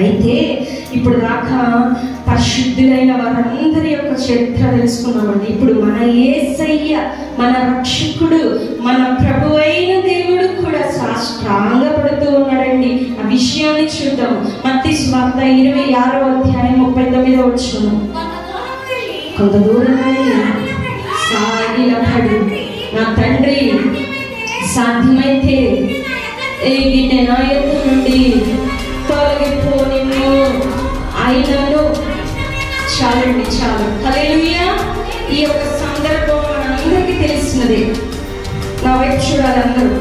అయితే ఇప్పుడు దాకా పరిశుద్ధులైన వారందరి యొక్క చరిత్ర తెలుసుకున్నామండి. ఇప్పుడు మన యేసయ్య, మన రక్షకుడు, మన ప్రభు అయిన దేవుడు కూడా సాష్టాంగపడుతూ ఉన్నాడండి. ఆ విషయాన్ని చూద్దాం. మత్తయి సువార్త 26:39. కొంత దూరం సాగిలపడి, నా తండ్రి సాధ్యమైతే ఈ గిన్నె నా యొద్ద నుండి తొలగిపోనిమ్ము, అయినను. చాలండి, చాలు. హల్లెలూయా. ఈ యొక్క సందర్భం మనందరికీ తెలిసినది. నా వైపు చూడాలి అందరూ.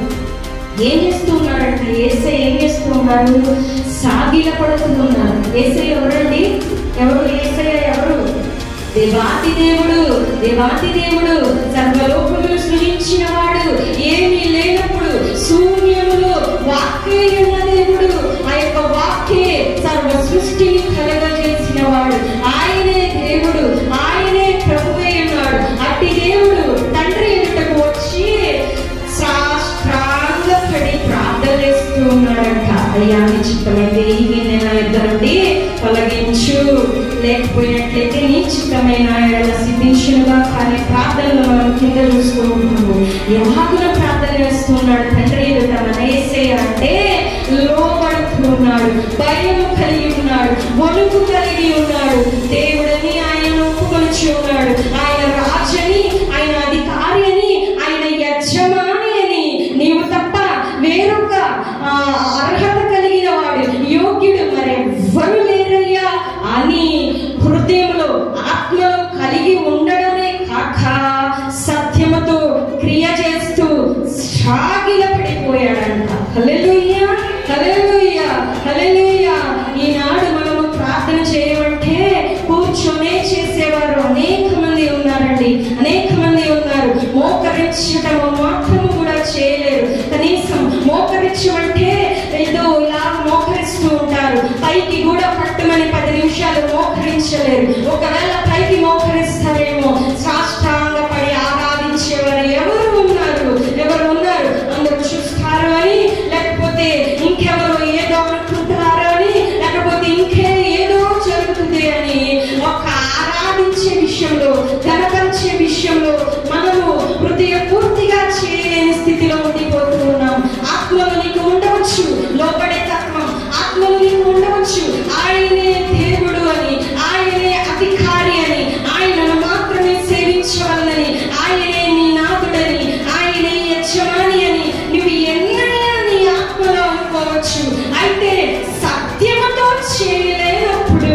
ఏం చేస్తూ ఉన్నారంటే యేసయ్య ఏం చేస్తూ ఉన్నారు? సాగిలపడుతూ ఉన్నారు. యేసయ్య ఎవరండి? ఎవరు యేసయ్య? ఎవరు? దేవాతి దేవుడు, దేవాతి దేవుడు, సర్వలోకమును సృజించిన వాడు, ఏమీ లేనప్పుడు శూన్యములో వాక్యే ఉన్న దేవుడు. ఆ యొక్క వాక్యే సర్వ సృష్టిని కలగజేసిన వాడు. ఆయనే దేవుడు, ఆయనే ప్రభువై ఉన్నాడు. అట్టి దేవుడు తండ్రి ఎదుటకు వచ్చి సాష్టాంగపడి ప్రార్థన చేస్తూ ఉన్నాడంట. అయ్యా నీ చిత్తమైతే ఈ గిన్నె నా యొద్ద నుండి తొలగించు, లేకపోయినట్లయితే నీ చిత్తమైన ఎడల సిద్ధించునుగా. కానీ ప్రార్థనలు మనం కింద చూస్తూ ఉంటాము. ఎలాగున ప్రార్థన చేస్తూ ఉన్నాడు తండ్రి ఎదుట మన యేసయ్య అంటే? లోబడుతూ ఉన్నాడు, భయం కలిగి ఉన్నాడు, వణుకు కలిగి ఉన్నాడు. దేవుడని ఆయన ఒప్పుకొనిచి ఉన్నాడు. ఆయన రాజని, ఆయన అధికారి అని, ఆయన యజమాని అని, నీవు తప్ప వేరొక అర్హత కలిగిన వాడు, యోగ్యుడు మరెవ్వరు లేరయ్యా అని హృదయంలో ఆత్మలో కలిగి ఉండడమే కాక సత్యముతో క్రియ చేస్తూ సాగిలపడిపోయాడంట. హల్లెలూయా, హల్లెలూయా, హల్లెలూయా. ఈనాడు మనము ప్రార్థన చేయమంటే కూర్చొనే చేసేవారు అనేక మంది ఉన్నారండి, అనేక మంది ఉన్నారు. మోకరించటము మాత్రము కూడా చేయలేరు. కనీసం మోకరించమంటే ఏదో ఇలా మోకరిస్తూ ఉంటారు. పైకి కూడా పట్టుమని 10 నిమిషాలు మోకరించలేరు. ఒకవేళ పైకి మోకరిస్తారేమో, సాష్టాంగపడి ఆరాధించేవారు ఎవరు ఉన్నారు? అందరూ చూస్తారు అని, లేకపోతే చేయవచ్చు. అయితే సత్యముతో చేయలేనప్పుడు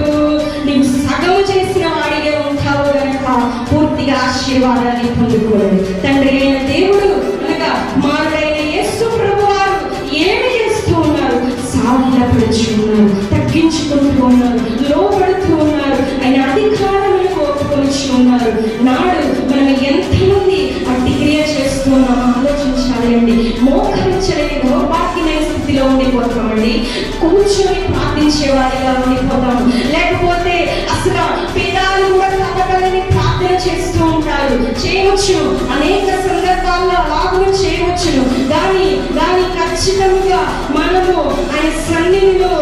నీవు సగము చేసిన వాడిగా ఉంటావు కనుక పూర్తిగా ఆశీర్వాదాన్ని పొందుకోలేదు. తండ్రి అయిన దేవుడు అనగా కుమారుడైన యేసు ప్రభువారు ఏమి చేస్తూ ఉన్నారు? సాగిలపడుచు ఉన్నారు, తగ్గించుకుంటూ ఉన్నారు, లోపడుతూ ఉన్నారు, ఆయన అధికారములకు ఒప్పుకొనిచ్చి ఉన్నారు. నాడు మనం ఎంతమంది అట్టి క్రియ చేస్తూ ఉన్నామో ఆలోచించాలి అండి. మోకరించలేని దౌర్భాగ్యమైన స్థితిలో ఉండిపోతామండి. కూర్చొని ప్రార్థించే వారిగా ఉండిపోతాము. లేకపోతే అసలు పేదాలు కూడా కదలని ప్రార్థన చేస్తూ ఉంటారు. చేయవచ్చు, అనేక సందర్భాల్లో అలాగూ చేయవచ్చును. కానీ ఖచ్చితంగా మనము ఆయన సన్నిధిలో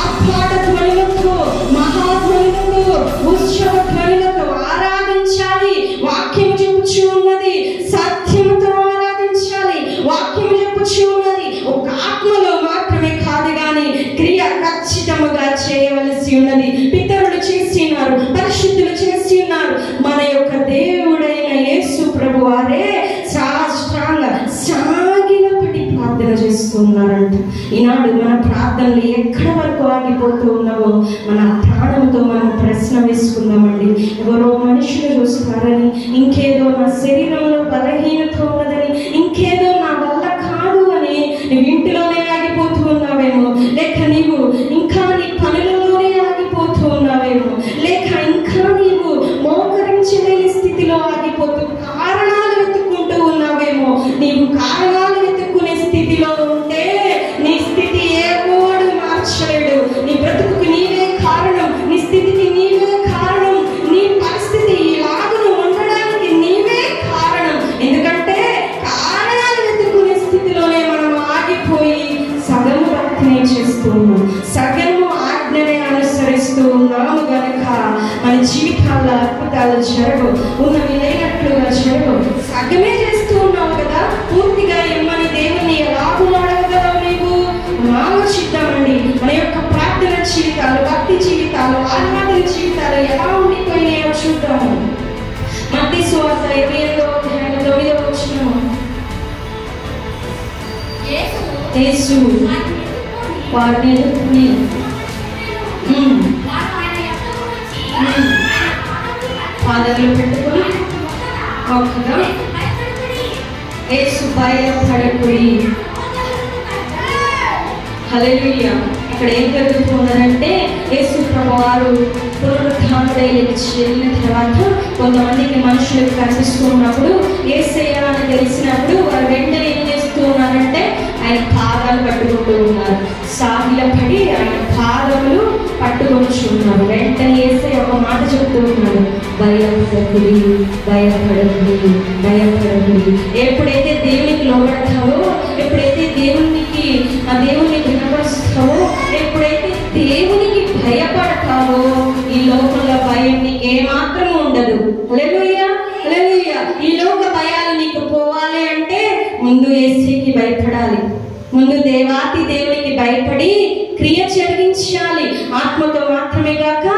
ఆర్భాట ధ్వనులతో, మహాధ్వనులతో, ఉత్సవ ధ్వనులతో ఆరాధించాలి. వాక్యం చెప్పుచూ ఉన్నది, సత్యముతో ఆరాధించాలి. వాక్యం చెప్పుచూ ఉన్నది ఒక ఆత్మలో మాత్రమే కాదు కానీ క్రియ ఖచ్చితంగా చేయవలసి ఉన్నది. పితరులు చేసి ఉన్నారు, పరిశుద్ధులు చేసి ఉన్నారు. మన యొక్క దేవుడైన యేసు ప్రభు వారే సాష్టాంగ సాగిలపడి ప్రార్థన చేస్తున్నారంట. ఈనాడు మన ప్రార్థనలు ఎక్కడి వరకు ఆగిపోతూ ఉన్నామో మన ప్రాణంతో మనం ప్రశ్న వేసుకుందామండి. ఎవరో మనుషులు చూస్తారని, ఇంకేదో నా శరీరంలో బలహీనత ఉన్నదని, ఇంకేదో నా వల్ల కాదు అని నువ్వు ఇంటిలోనే ఆగిపోతూ ఉన్నావేమో, లేక నీవు ఇంకా నీ పనులలోనే ఆగిపోతూ ఉన్నావేమో, లేక ఇంకా నీవు మోకరించలేని స్థితిలో ఆగిపోతూ కారణాలు వెతుక్కుంటూ ఉన్నావేమో. నీవు కారణాలు వెతుక్కునే స్థితిలో ఉంటే నీ స్థితి ఏవోడు మార్చలేడు. నీ బ్రతుకు నీవే కారణం, నీ స్థితికి నీవే కారణం, నీ పరిస్థితి ఇలాగను ఉండడానికి నీవే కారణం. ఎందుకంటే కారణాలు వెతుక్కునే స్థితిలోనే మనం ఆగిపోయి సగము భక్తిని చేస్తూ ఉన్నాం, సగము ఆజ్ఞని అనుసరిస్తూ ఉన్నాము గనక మన జీవితాల్లో అద్భుతాలు జరగవు, ఉన్నవి లేనట్లుగా జరగవు. సగమే చేస్తూ ఉన్నావు కదా, పూర్తిగా ఇమ్మని దేవుని ఎలాగూ అడగగలవు నీవు? ఆలోచిద్దామండి. మన యొక్క ప్రార్థన జీవితాలు, భక్తి జీవితాలు, ఆరాధన జీవితాలు ఎలా ఉండిపోయినాయో చూద్దాము. మత్తయి సువార్త 28వ అధ్యాయం 9వ వచనం. యేసు వారిని ఎదుర్కొని పాదాలు పెట్టుకొని ఒక్కగా యేసు భయపడకుడి. హల్లెలూయా. ఇక్కడ ఏం జరుగుతుందంటే యేసు ప్రభువారు పునరుత్థానుడై వెళ్ళిన తర్వాత కొంతమందికి మనుషులకు కనిపిస్తూ ఉన్నప్పుడు యేసయ్య అని తెలిసినప్పుడు వారు వెంటనే ఏం చేస్తూ ఉన్నారంటే ఆయన పాదాలు పట్టుకుంటూ ఉన్నారు. సాగిలపడి ఆయన పాదములు పట్టుకొని ఉన్నారు. వెంటనే యేసయ్య ఒక మాట చెప్తూ ఉన్నాడు, భయపడకుడి, భయపడకుడి, భయపడకుడి. ఎప్పుడైతే దేవునికి లోబడతావో, ఎప్పుడైతే దేవునికి వినపరుస్తావో, ఎప్పుడైతే దేవునికి భయపడతావో ఈ లోకంలో భయం నీకు ఏమాత్రం ఉండదు. హల్లెలూయా, హల్లెలూయా. ఈ లోక భయాలు నీకు పోవాలి అంటే ముందు యేసుకి భయపడాలి. ముందు దేవాతి దేవునికి భయపడి క్రియ జరిగించాలి. ఆత్మతో మాత్రమే కాక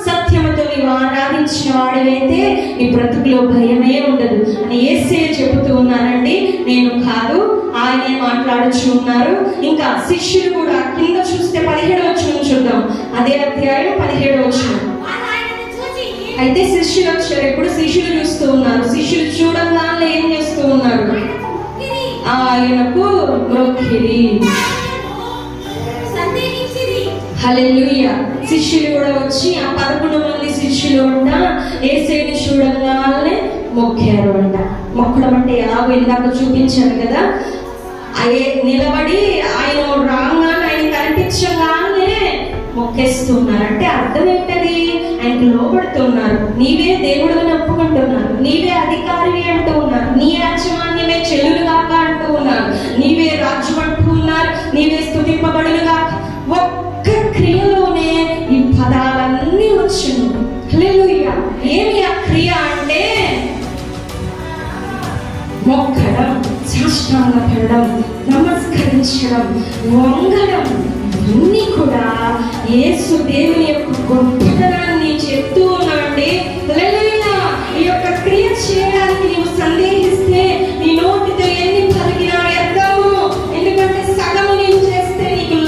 సత్యముతో నీవు ఆరాధించిన వాడివైతే నీ బ్రతుకులో భయమే ఉండదు అని యేసయ్య చెబుతూ ఉన్నారండి. నేను కాదు, ఆయనే మాట్లాడుచు ఉన్నారు. ఇంకా శిష్యులు కూడా కింద చూస్తే 17వ వచనం చూద్దాం. అదే అధ్యాయం 17వ వచనం. అయితే శిష్యులు వచ్చారు. ఇప్పుడు శిష్యులు చూస్తూ ఉన్నారు. శిష్యులు చూడంగానే ఏం చేస్తూ ఉన్నారు? ఆయనకు మొక్కిరి. హల్లెలూయా. శిష్యులు కూడా వచ్చి ఆ 11 మంది శిష్యులు అంట యేసయ్యని చూడంగానే మొక్కారు అంట. మొక్కడం అంటే ఎలాగో ఇందాక చూపించాను కదా, నిలబడి ఆయన రాగానే ఆయన కనిపించగానే మొక్కేస్తున్నారు. అంటే అర్థం ఏంటది? ఆయనకు లోబడుతున్నారు. నీవే దేవుడు అని ఒప్పుకుంటున్నారు, నీవే అధికారి అంటూ ఉన్నారు, నీ యాజమాన్యమే చెల్లులు కాక అంటూ ఉన్నారు, నీవే రాజ్యం అంటూ ఉన్నారు, నీవే స్తుతింపబడులు కాక. ఒక్క క్రియలోనే ఈ పదాలన్నీ వచ్చును. హల్లెలూయా. ఏమి ఆ క్రియ అంటే మొక్కడం, సాష్టాంగపడడం, నమస్కరించడం, వంగడం, ఇవన్నీ కూడా యేసు దేవుని యొక్క గొప్పతనాన్ని చెప్తూ ఉన్నాండి. హల్లెలూయా. ఈ యొక్క క్రియ చేయడానికి నీవు సందేహిస్తే నీ నోటితో ఎన్ని పలికినా వ్యర్థము. ఎందుకంటే సగము నీవు చేస్తే నీకు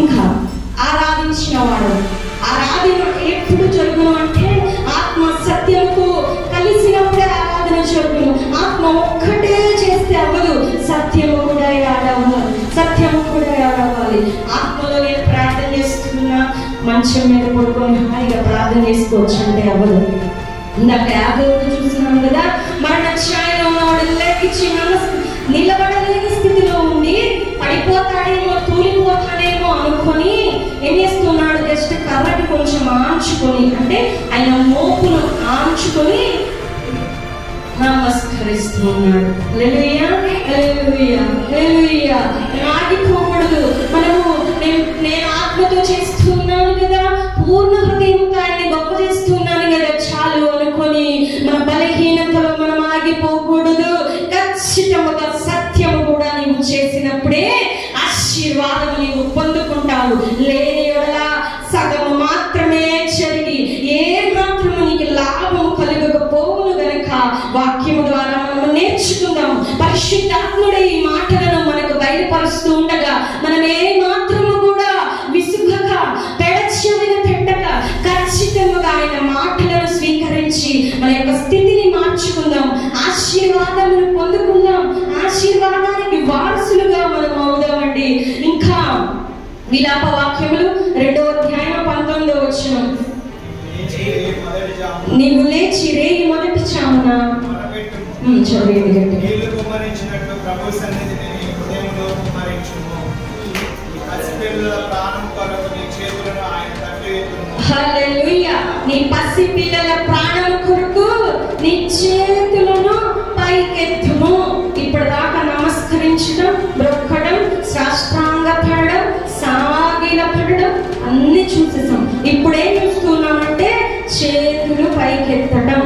ఇంకా ఆరాధించిన వాడు. ఆరాధన ఎప్పుడు జరుగును అంటే ఆత్మ సత్యముతో కలిసినప్పుడే ఆరాధన జరుగును. ఆత్మ ఒక్కటే చేస్తే అవ్వదు, సత్యము కూడా ఆడవాలి. సత్యము కూడా ఆడవాలి. ఆత్మలో నేను ప్రార్థన చేస్తున్నా, మంచం మీద పడుకొని హాయిగా ప్రార్థన చేసుకోవచ్చు అంటే అవ్వదు. ఇందాక యాభైలో చూస్తున్నాం కదా, మరణ ఛాయలో ఉన్నవాడు లేచి నిలబడలేని స్థితిలో ఉండి పడిపోతాడేమో, తూలిపోతాడేమో అనుకొని ఏం చేస్తున్నాడు, జస్ట్ కర్రకి కొంచెం ఆంచుకొని, అంటే ఆయన మోపును ఆంచుకొని నమస్కరిస్తూ ఉన్నాడు. హల్లెలూయా, హల్లెలూయా, హల్లెలూయా. ఆగిపోకూడదు. మనము నేను ఆత్మతో చేస్తున్నాను కదా, పూర్ణ హృదయంతో ఆయన్ని గొప్ప చేస్తున్నాను కదా చాలు అనుకొని మన బలహీనతలో మనం ఆగిపోకూడదు. ఖచ్చితంగా సత్యము కూడా నీవు చేసినప్పుడే ఆశీర్వాదం నీవు పొందుకుంటావు. లేని వల్ల సగము మాత్రమే జరిగి ఏ మాత్రము నీకు లాభం కలగకపోవును గనక వాక్యము ద్వారా మనం నేర్చుకుందాం. పరిశుద్ధాత్ముడే ఈ మాటలను మనకు బయలుపరుస్తూ ఉండగా మనం ఏ మాత్రము కూడా విసుగక పెడచెవిన పెట్టక ఖచ్చితంగా ఆయన మాటలను స్వీకరించి మన యొక్క స్థితిని మార్చుకుందాం. ఆశీర్వాదమును పొందుకుందాం. ఆశీర్వాదానికి వారసులుగా మనం అవుదామండి. ఇంకా విలాప వాక్యములు 2వ అధ్యాయం 19వ వచనం. నీవు లేచి రేయి మొదటి చామున చదివేది హల్లెలూయా. నీ పసి పిల్లల ప్రాణం కొరకు నీ చేతులను పైకెత్తుము. ఇప్పుడు దాకా నమస్కరించడం, బ్రొక్కడం, సాష్టాంగ పడడం, సాగిల పడడం అన్ని చూసేసాం. ఇప్పుడేం చూస్తున్నామంటే చేతులు పైకెత్తడం.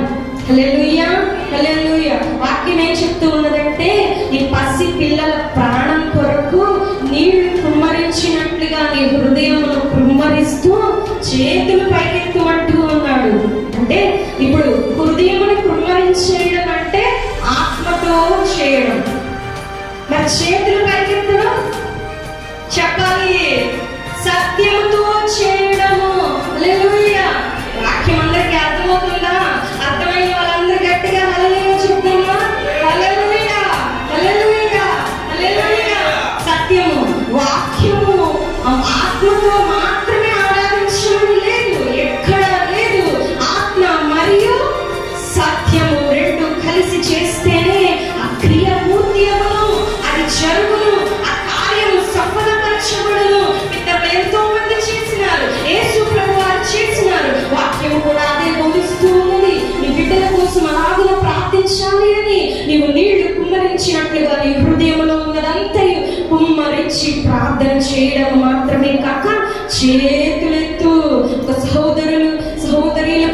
హల్లెలూయా, హల్లెలూయా. వాక్యం ఏం చెప్తూ ఉన్నదంటే నీ పసి పిల్లల ప్రాణం కొరకు నీళ్లు కుమ్మరించినట్లుగా నీ హృదయమును కుమ్మరిస్తూ చేతులు పైకెత్తమంటూ ఉన్నాడు. అంటే ఇప్పుడు హృదయమును కుమ్మరించేయడం అంటే ఆత్మతో చేయడం. మరి చేతులు పైకెత్తడం చెప్పాలి, సత్యముతో చేయడము. హల్లెలూయా. వాక్యం అందరికి అర్థమవుతుందా? అర్థమైన వాళ్ళందరూ గట్టిగా హల్లెలూయా చెప్తామా? హల్లెలూయా, హల్లెలూయా, హల్లెలూయా. సత్యము, వాక్యము ఆత్మతో మాత్రమే ఆరాధించడం లేదు, ఎక్కడా లేదు. ఆత్మ మరియు సత్యము రెండు కలిసి చేస్తేనే ఆ క్రియ పూర్తి అవ్వను, అది జరుగును, ఆ కార్యము సఫలపరచబడును. ఎంతో మంది చేసినారు, యేసు ప్రభు వారు చేసినారు. వాక్యం కూడా అదే బోధిస్తూ ఉంది. నీ బిడ్డల కోసం అలాగున ప్రార్థించాలి అని నీవు నీళ్లు కుమ్మరించినట్లుగా నీ హృదయంలో ఉన్నదంతయు కుమ్మరించి ప్రార్థన చేయడం మాత్రమే కాక చేతులెత్తు. ఒక సహోదరులు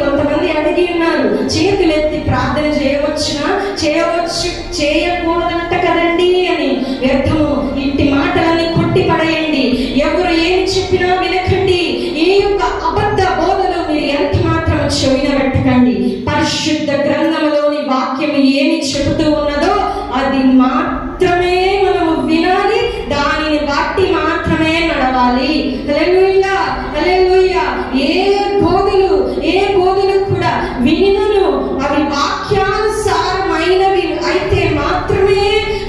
కొంతమంది అడిగి ఉన్నారు, చేతులెత్తి ప్రార్థన చేయవచ్చునా? చేయకూడదంట కదండి అని. వ్యర్థము. ఇట్టి మాటలని కొట్టి పడేయండి. ఎవరు ఏం చెప్పినా వినకండి. ఈ యొక్క అబద్ధ బోధలు మీరు ఎంత మాత్రం చెవిన పెట్టకండి. పరిశుద్ధ గ్రంథంలోని వాక్యం ఏమి చెబుతూ ఉన్నదో అది మాత్రమే మనము వినాలి, దానిని బట్టి మాత్రమే నడవాలి. హల్లెలూయా, హల్లెలూయా. ఏ బోధలు కూడా వినినను అవి వాక్యానుసారమైనవి అయితే మాత్రమే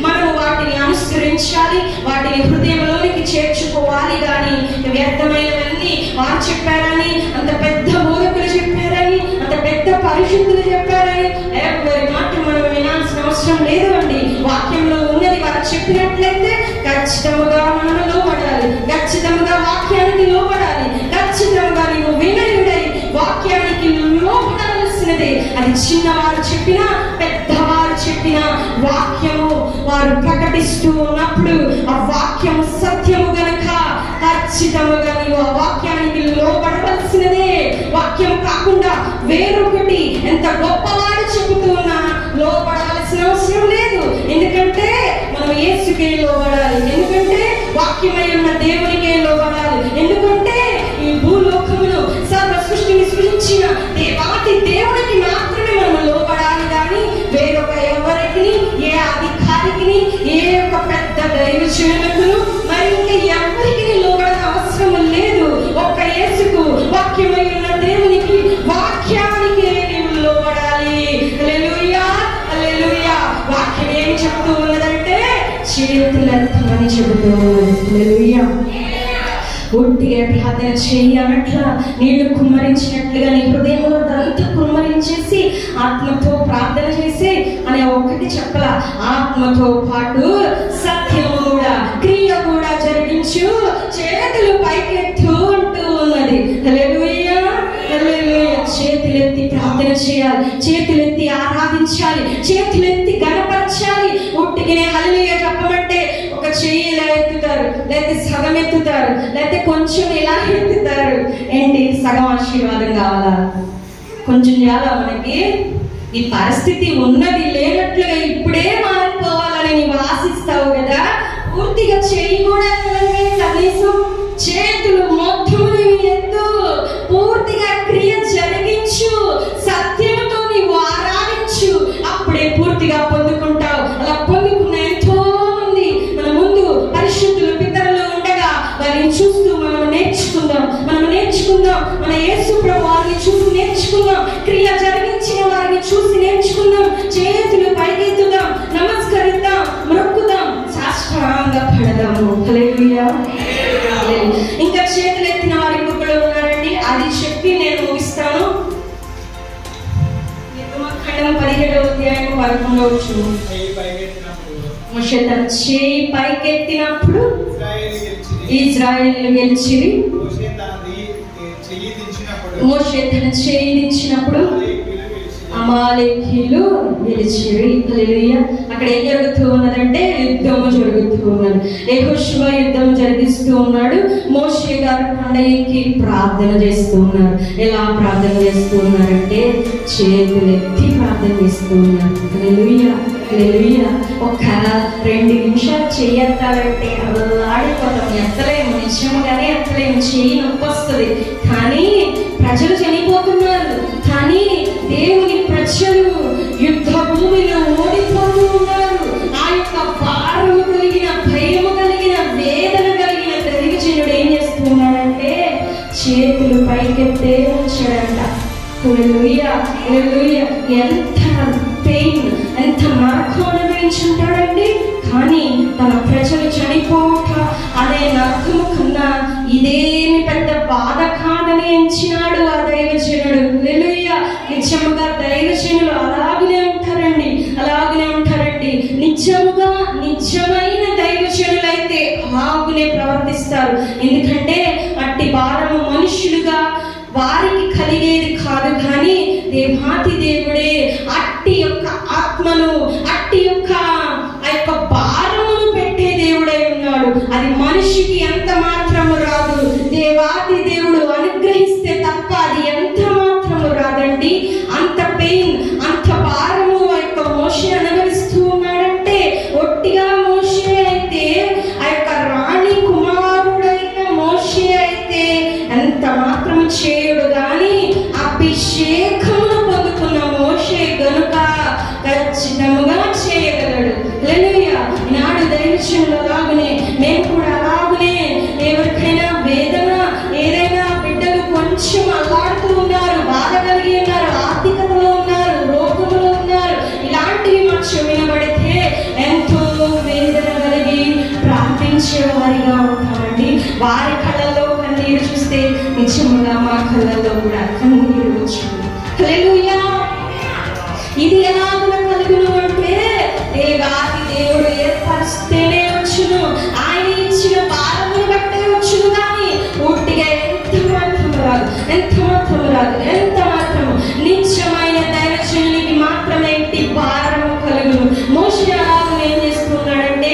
మనము వాటిని అనుసరించాలి, వాటిని హృదయంలోనికి చేర్చుకోవాలి. కానీ వ్యర్థమైనవన్నీ వారు చెప్పారని, అంత పెద్ద బోధకులు చెప్పారని, అంత పెద్ద పరిశుద్ధులు చెప్పారని ఎవరి మాట మనం వినాల్సిన అవసరం లేదు అండి. వాక్యంలో ఉన్నది వారు చెప్పినట్లయితే ఖచ్చితంగా మనం లోబడాలి, ఖచ్చితంగా వాక్యానికి లోబడాలి, ఖచ్చితంగా నీవు వినయుడై వాక్యానికి లోబడాల్సినదే. అది చిన్నవారు చెప్పినా పెద్దవారు చెప్పినా వాక్యము వారు ప్రకటిస్తూ ఉన్నప్పుడు ఆ వాక్యము సత్యము గనక ఖచ్చితంగా నీవు ఆ వాక్యానికి లోబడవలసినదే. వాక్యం కాకుండా వేరొకటి ఎంత గొప్పవాడు చెబుతున్నా లోబడవలసిన అవసరం లేదు. ఎందుకంటే మనం యేసుకే లోబడాలి, ఎందుకంటే వాక్యమై ఉన్న దేవునికే లోబడాలి, ఎందుకంటే ఈ భూలోకమును సర్వ సృష్టిని సృష్టించిన దేవాతి దేవునికి మాత్రమే మనం లోబడాలి. కానీ వేరొక ఎవరికి, ఏ అధికారికి, ఏ యొక్క పెద్ద దైవజనులకు మరి ఇంకా ఎవరికి లోబడని అవసరం వాక్యమై ఉన్న దేవునికి, వాక్యానికి నీవు లోబడాలి. హల్లెలూయా, హల్లెలూయా. వాక్యం ఏమి చెప్తూ ఉన్నదంటే చేతులెత్తమని చెబుతూ ఉన్నది. హల్లెలూయా. ఒట్టిగా ప్రార్థన చేయనట్ల నీళ్లు కుమ్మరించినట్లుగా నీ హృదయంలో అంతా కుమ్మరించేసి ఆత్మతో ప్రార్థన చేసి అనే ఒక్కటి చెప్పల, ఆత్మతో పాటు సత్యము కూడా, క్రియ కూడా జరిగించు, చేతులు పైకెత్తు అంటూ ఉన్నది. హల్లెలూయా, హల్లెలూయా. చేతులెత్తి ప్రార్థన చేయాలి, చేతులెత్తి ఆరాధించాలి, చేతులెత్తి గణపరచాలి. ఒట్టిగానే హల్లెలూయా చెప్పమంటే ఒక చెయ్యి ఇలా ఎత్తుతారు, లేకపోతే సగం ఎత్తుతారు, లేకపోతే కొంచెం ఇలా ఎత్తుతారు. ఏంటి, సగం ఆశీర్వాదం కావాలా? కొంచెం చాలా మనకి ఈ పరిస్థితి ఉన్నది లేనట్లుగా ఇప్పుడే మారిపోవాలని నీవు ఆశిస్తావు కదా. పూర్తిగా చెయ్యి కూడా కనీసం చేతులు మొత్తం ఎత్తు, పూర్తిగా క్రియ జరిగించు, సత్యంతో నీవు ఆరాధించు. అప్పుడే పూర్తిగా పొందుకుంటావు. అలా పొందుకున్న ఎంతో మంది మన ముందు పరిశుద్ధులు పితరులు ఉండగా వారిని చూస్తూ మనం నేర్చుకుందాం. మన యేసు ప్రభు వారిని చూసి నేర్చుకుందాం. క్రియ జరిగించిన వారిని చూసి నేర్చుకుందాం. చేతులు పైకెత్తుదాం, నమస్కరిద్దాం, మొక్కుదాం, సాష్టాంగ పడదాము. హల్లెలూయా. ఇంకా చేతులు ఎత్తిన వారి ఇంకొకరు ఉన్నారండి, అది చెప్పి నేను ముగిస్తాను. నిర్గమకాండం 17వ అధ్యాయం 11వ వచనం. మోషే తన చేయి పైకెత్తినప్పుడు ఇశ్రాయేలీయులు గెలిచిరి. మోషే తన చేయి దించినప్పుడు అమాలేకీయులు గెలిచిరి. హల్లెలూయా. అక్కడ ఏం జరుగుతూ ఉన్నదంటే యుద్ధము జరుగుతూ ఉన్నది. యెహోషువ యుద్ధం జరిగిస్తూ ఉన్నాడు. మోషే గారు పండగకి ప్రార్థన చేస్తూ ఉన్నారు. ఎలా ప్రార్థన చేస్తూ ఉన్నారంటే చేతులెత్తి ప్రార్థన చేస్తూ ఉన్నారు. హల్లెలూయా, హల్లెలూయా. ఒక 2 నిమిషాలు చెయ్యెత్తాలంటే అల్లాడిపోతాం, ఎత్తలేము, నిజంగానే ఎత్తలేము, చెయ్యి నొప్పి వస్తుంది. కానీ ప్రజలు చనిపోతున్నారు, కానీ దేవుని ప్రజలు యుద్ధ భూమిలో ఓడిపోతూ ఉన్నారు. ఆ యొక్క భారము కలిగిన, భయము కలిగిన, వేదన కలిగిన దైవజనుడు ఏం చేస్తూ ఉన్నాడంటే చేతులు పైకెత్తే ఉంచాడంట. హల్లెలూయా, హల్లెలూయా. ఎంత పెయిన్, ఎంత నరకం అనుభవించుంటాడండి. కానీ తన ప్రజలు చనిపోక అనే నరకము కన్నా ఇదేమి పెద్ద బాధ కాదని ఎంచినాడు ఆ దైవజనుడు. హల్లెలూయా. నిజముగా దైవజనులు అలాగనే ఉంటారండి, అలాగనే ఉంటారండి. నిజముగా నిజమైన దైవజనులైతే అలాగనే ప్రవర్తిస్తారు. ఎందుకంటే అట్టి భారము మనుషులుగా వారికి కలిగేది కాదు, కానీ దేవాతి దేవుడే అట్టి యొక్క ఆత్మను, అట్టి యొక్క ఆ యొక్క భారమును పెట్టే దేవుడై ఉన్నాడు. అది మనిషికి ఎంత మాత్రము రాదు. దేవాతి దేవుడు అనుగ్రహిస్తే తప్ప అది ఎంత మాత్రము రాదండి. అంత పెయిన్, అంత భారము ఆ యొక్క మోషే అనుభవిస్తూ ఉన్నాడంటే ఒట్టిగా మోషే అయితే, ఆ యొక్క రాణి కుమారుడైన మోషే అయితే ఎంత మాత్రము చేయడు. కానీ అభిషేకమును పొందుకున్న మోషే గనుక ఖచ్చితంగా చేయగలడు. హల్లెలూయా. నాడు దైవజనులు అలాగనే, మేము కూడా అలాగనే. ఎవరికైనా వేదన, ఏదైనా బిడ్డలు కొంచెం అల్లాడుతూ ఉన్నారు, బాధ కలిగి ఉన్నారు, ఆర్థికతలో ఉన్నారు, రోగంలో ఉన్నారు, ఇలాంటివి మాకు వినబడితే ఎంతో వేదన కలిగి ప్రార్థించే వారిగా ఉంటామండి. వారి కళ్ళలో కన్నీరు చూస్తే నిజంగా మా కళ్ళలో కూడా కన్నీరు వచ్చింది. హల్లెలూయా. ఇది ఎలాగ కలుగును అంటే దేవాది దేవుడు ఏర్పరిస్తేనే వచ్చును, ఆయన ఇచ్చిన భారమును బట్టే వచ్చును. కానీ పూర్తిగా ఎంత మాత్రము రాదు, ఎంత మాత్రము రాదు, ఎంత మాత్రము. నిత్యమైన దైవజనునికి మాత్రమే ఇంటి భారము కలుగును. మోషే అలాగ ఏం చేస్తున్నాడంటే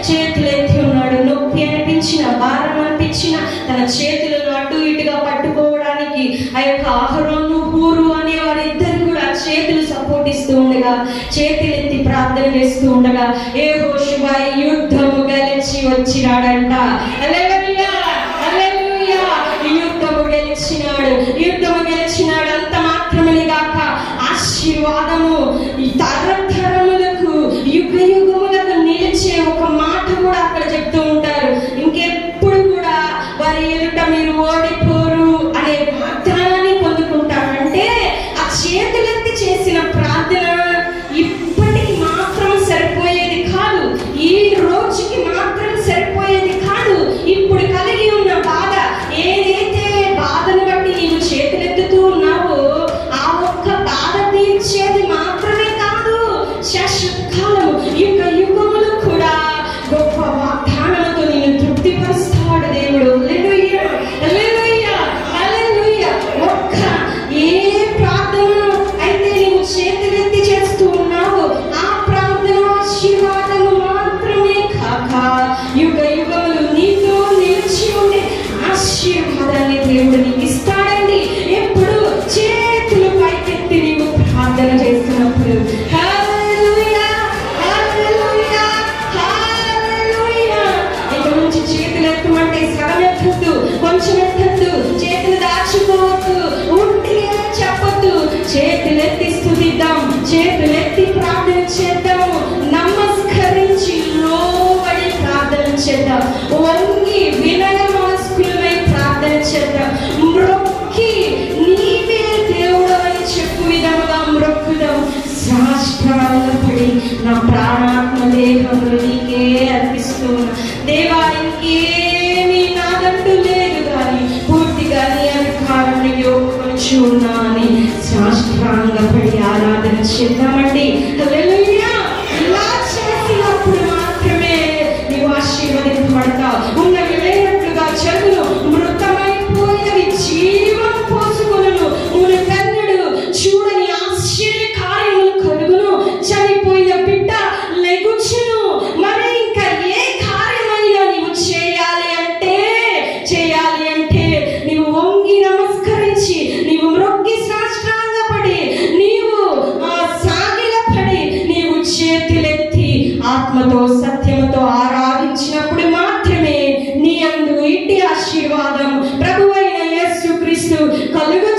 చేతులు ఎత్తి ఉన్నాడు. నొప్పి అనిపించిన, భారం అనిపించిన తన చేతులను అటు ఇటుగా పట్టుకోవడానికి ఆ యొక్క అహరోను, హూరు అనే వారిద్దరు కూడా చేతులు సపోర్ట్ ఇస్తూ ఉండగా, చేతులెత్తి ప్రార్థన చేస్తూ ఉండగా యెహోషువ యుద్ధము గెలిచి వచ్చినాడంట. హల్లెలూయా, హల్లెలూయా. యుద్ధము గెలిచినాడు, యుద్ధము గెలిచినాడు. అంత మాత్రమే గాక ఆశీర్వాదము ఈ తరతరములకు, యుగ యుగములకు నిలిచే ఒక మాట కూడా అక్కడ చెప్తూ ఉంటారు. ఇంకెప్పుడు కూడా వారి ఎదుట మీరు ఓడిపోరు అనే మాత్రం నా ప్రాణాత్మ దేహములు నీకే అర్పిస్తున్నా దేవా. ఇంకేమీ నాదంటూ లేదు కానీ పూర్తిగా నీ అధికారాన్ని యోగపరిచి ఉన్నా అని సాష్టాంగపడి ఆరాధన చేద్దామండి. హల్లెలూయా. ఇలా చేసినప్పుడు మాత్రమే నీవు ఆశీర్వదింపబడతావు. ఉన్నవి లేనట్లుగా జరుగును, మృతమైపోయినవి జీవం పోసుకొనును, మునుపెన్నడు చూడని ఆశ్చర్య కార్యములు కలుగును, చనిపోయిన బిడ్డ లెగుచును. మరి ఇంకా ఏ కార్యమైనా నీవు చేయాలి అంటే నీవు వంగి నమస్కరించి, నీవు మ్రొక్కి సాష్టాంగపడి, నీవు సాగిలపడి, నీవు చేతులెత్తి ఆత్మతో సత్యముతో ఆరాధించినప్పుడు మాత్రమే నీ యందు ఇట్టి ఆశీర్వాదం ప్రభువైన యేసుక్రీస్తు కలుగు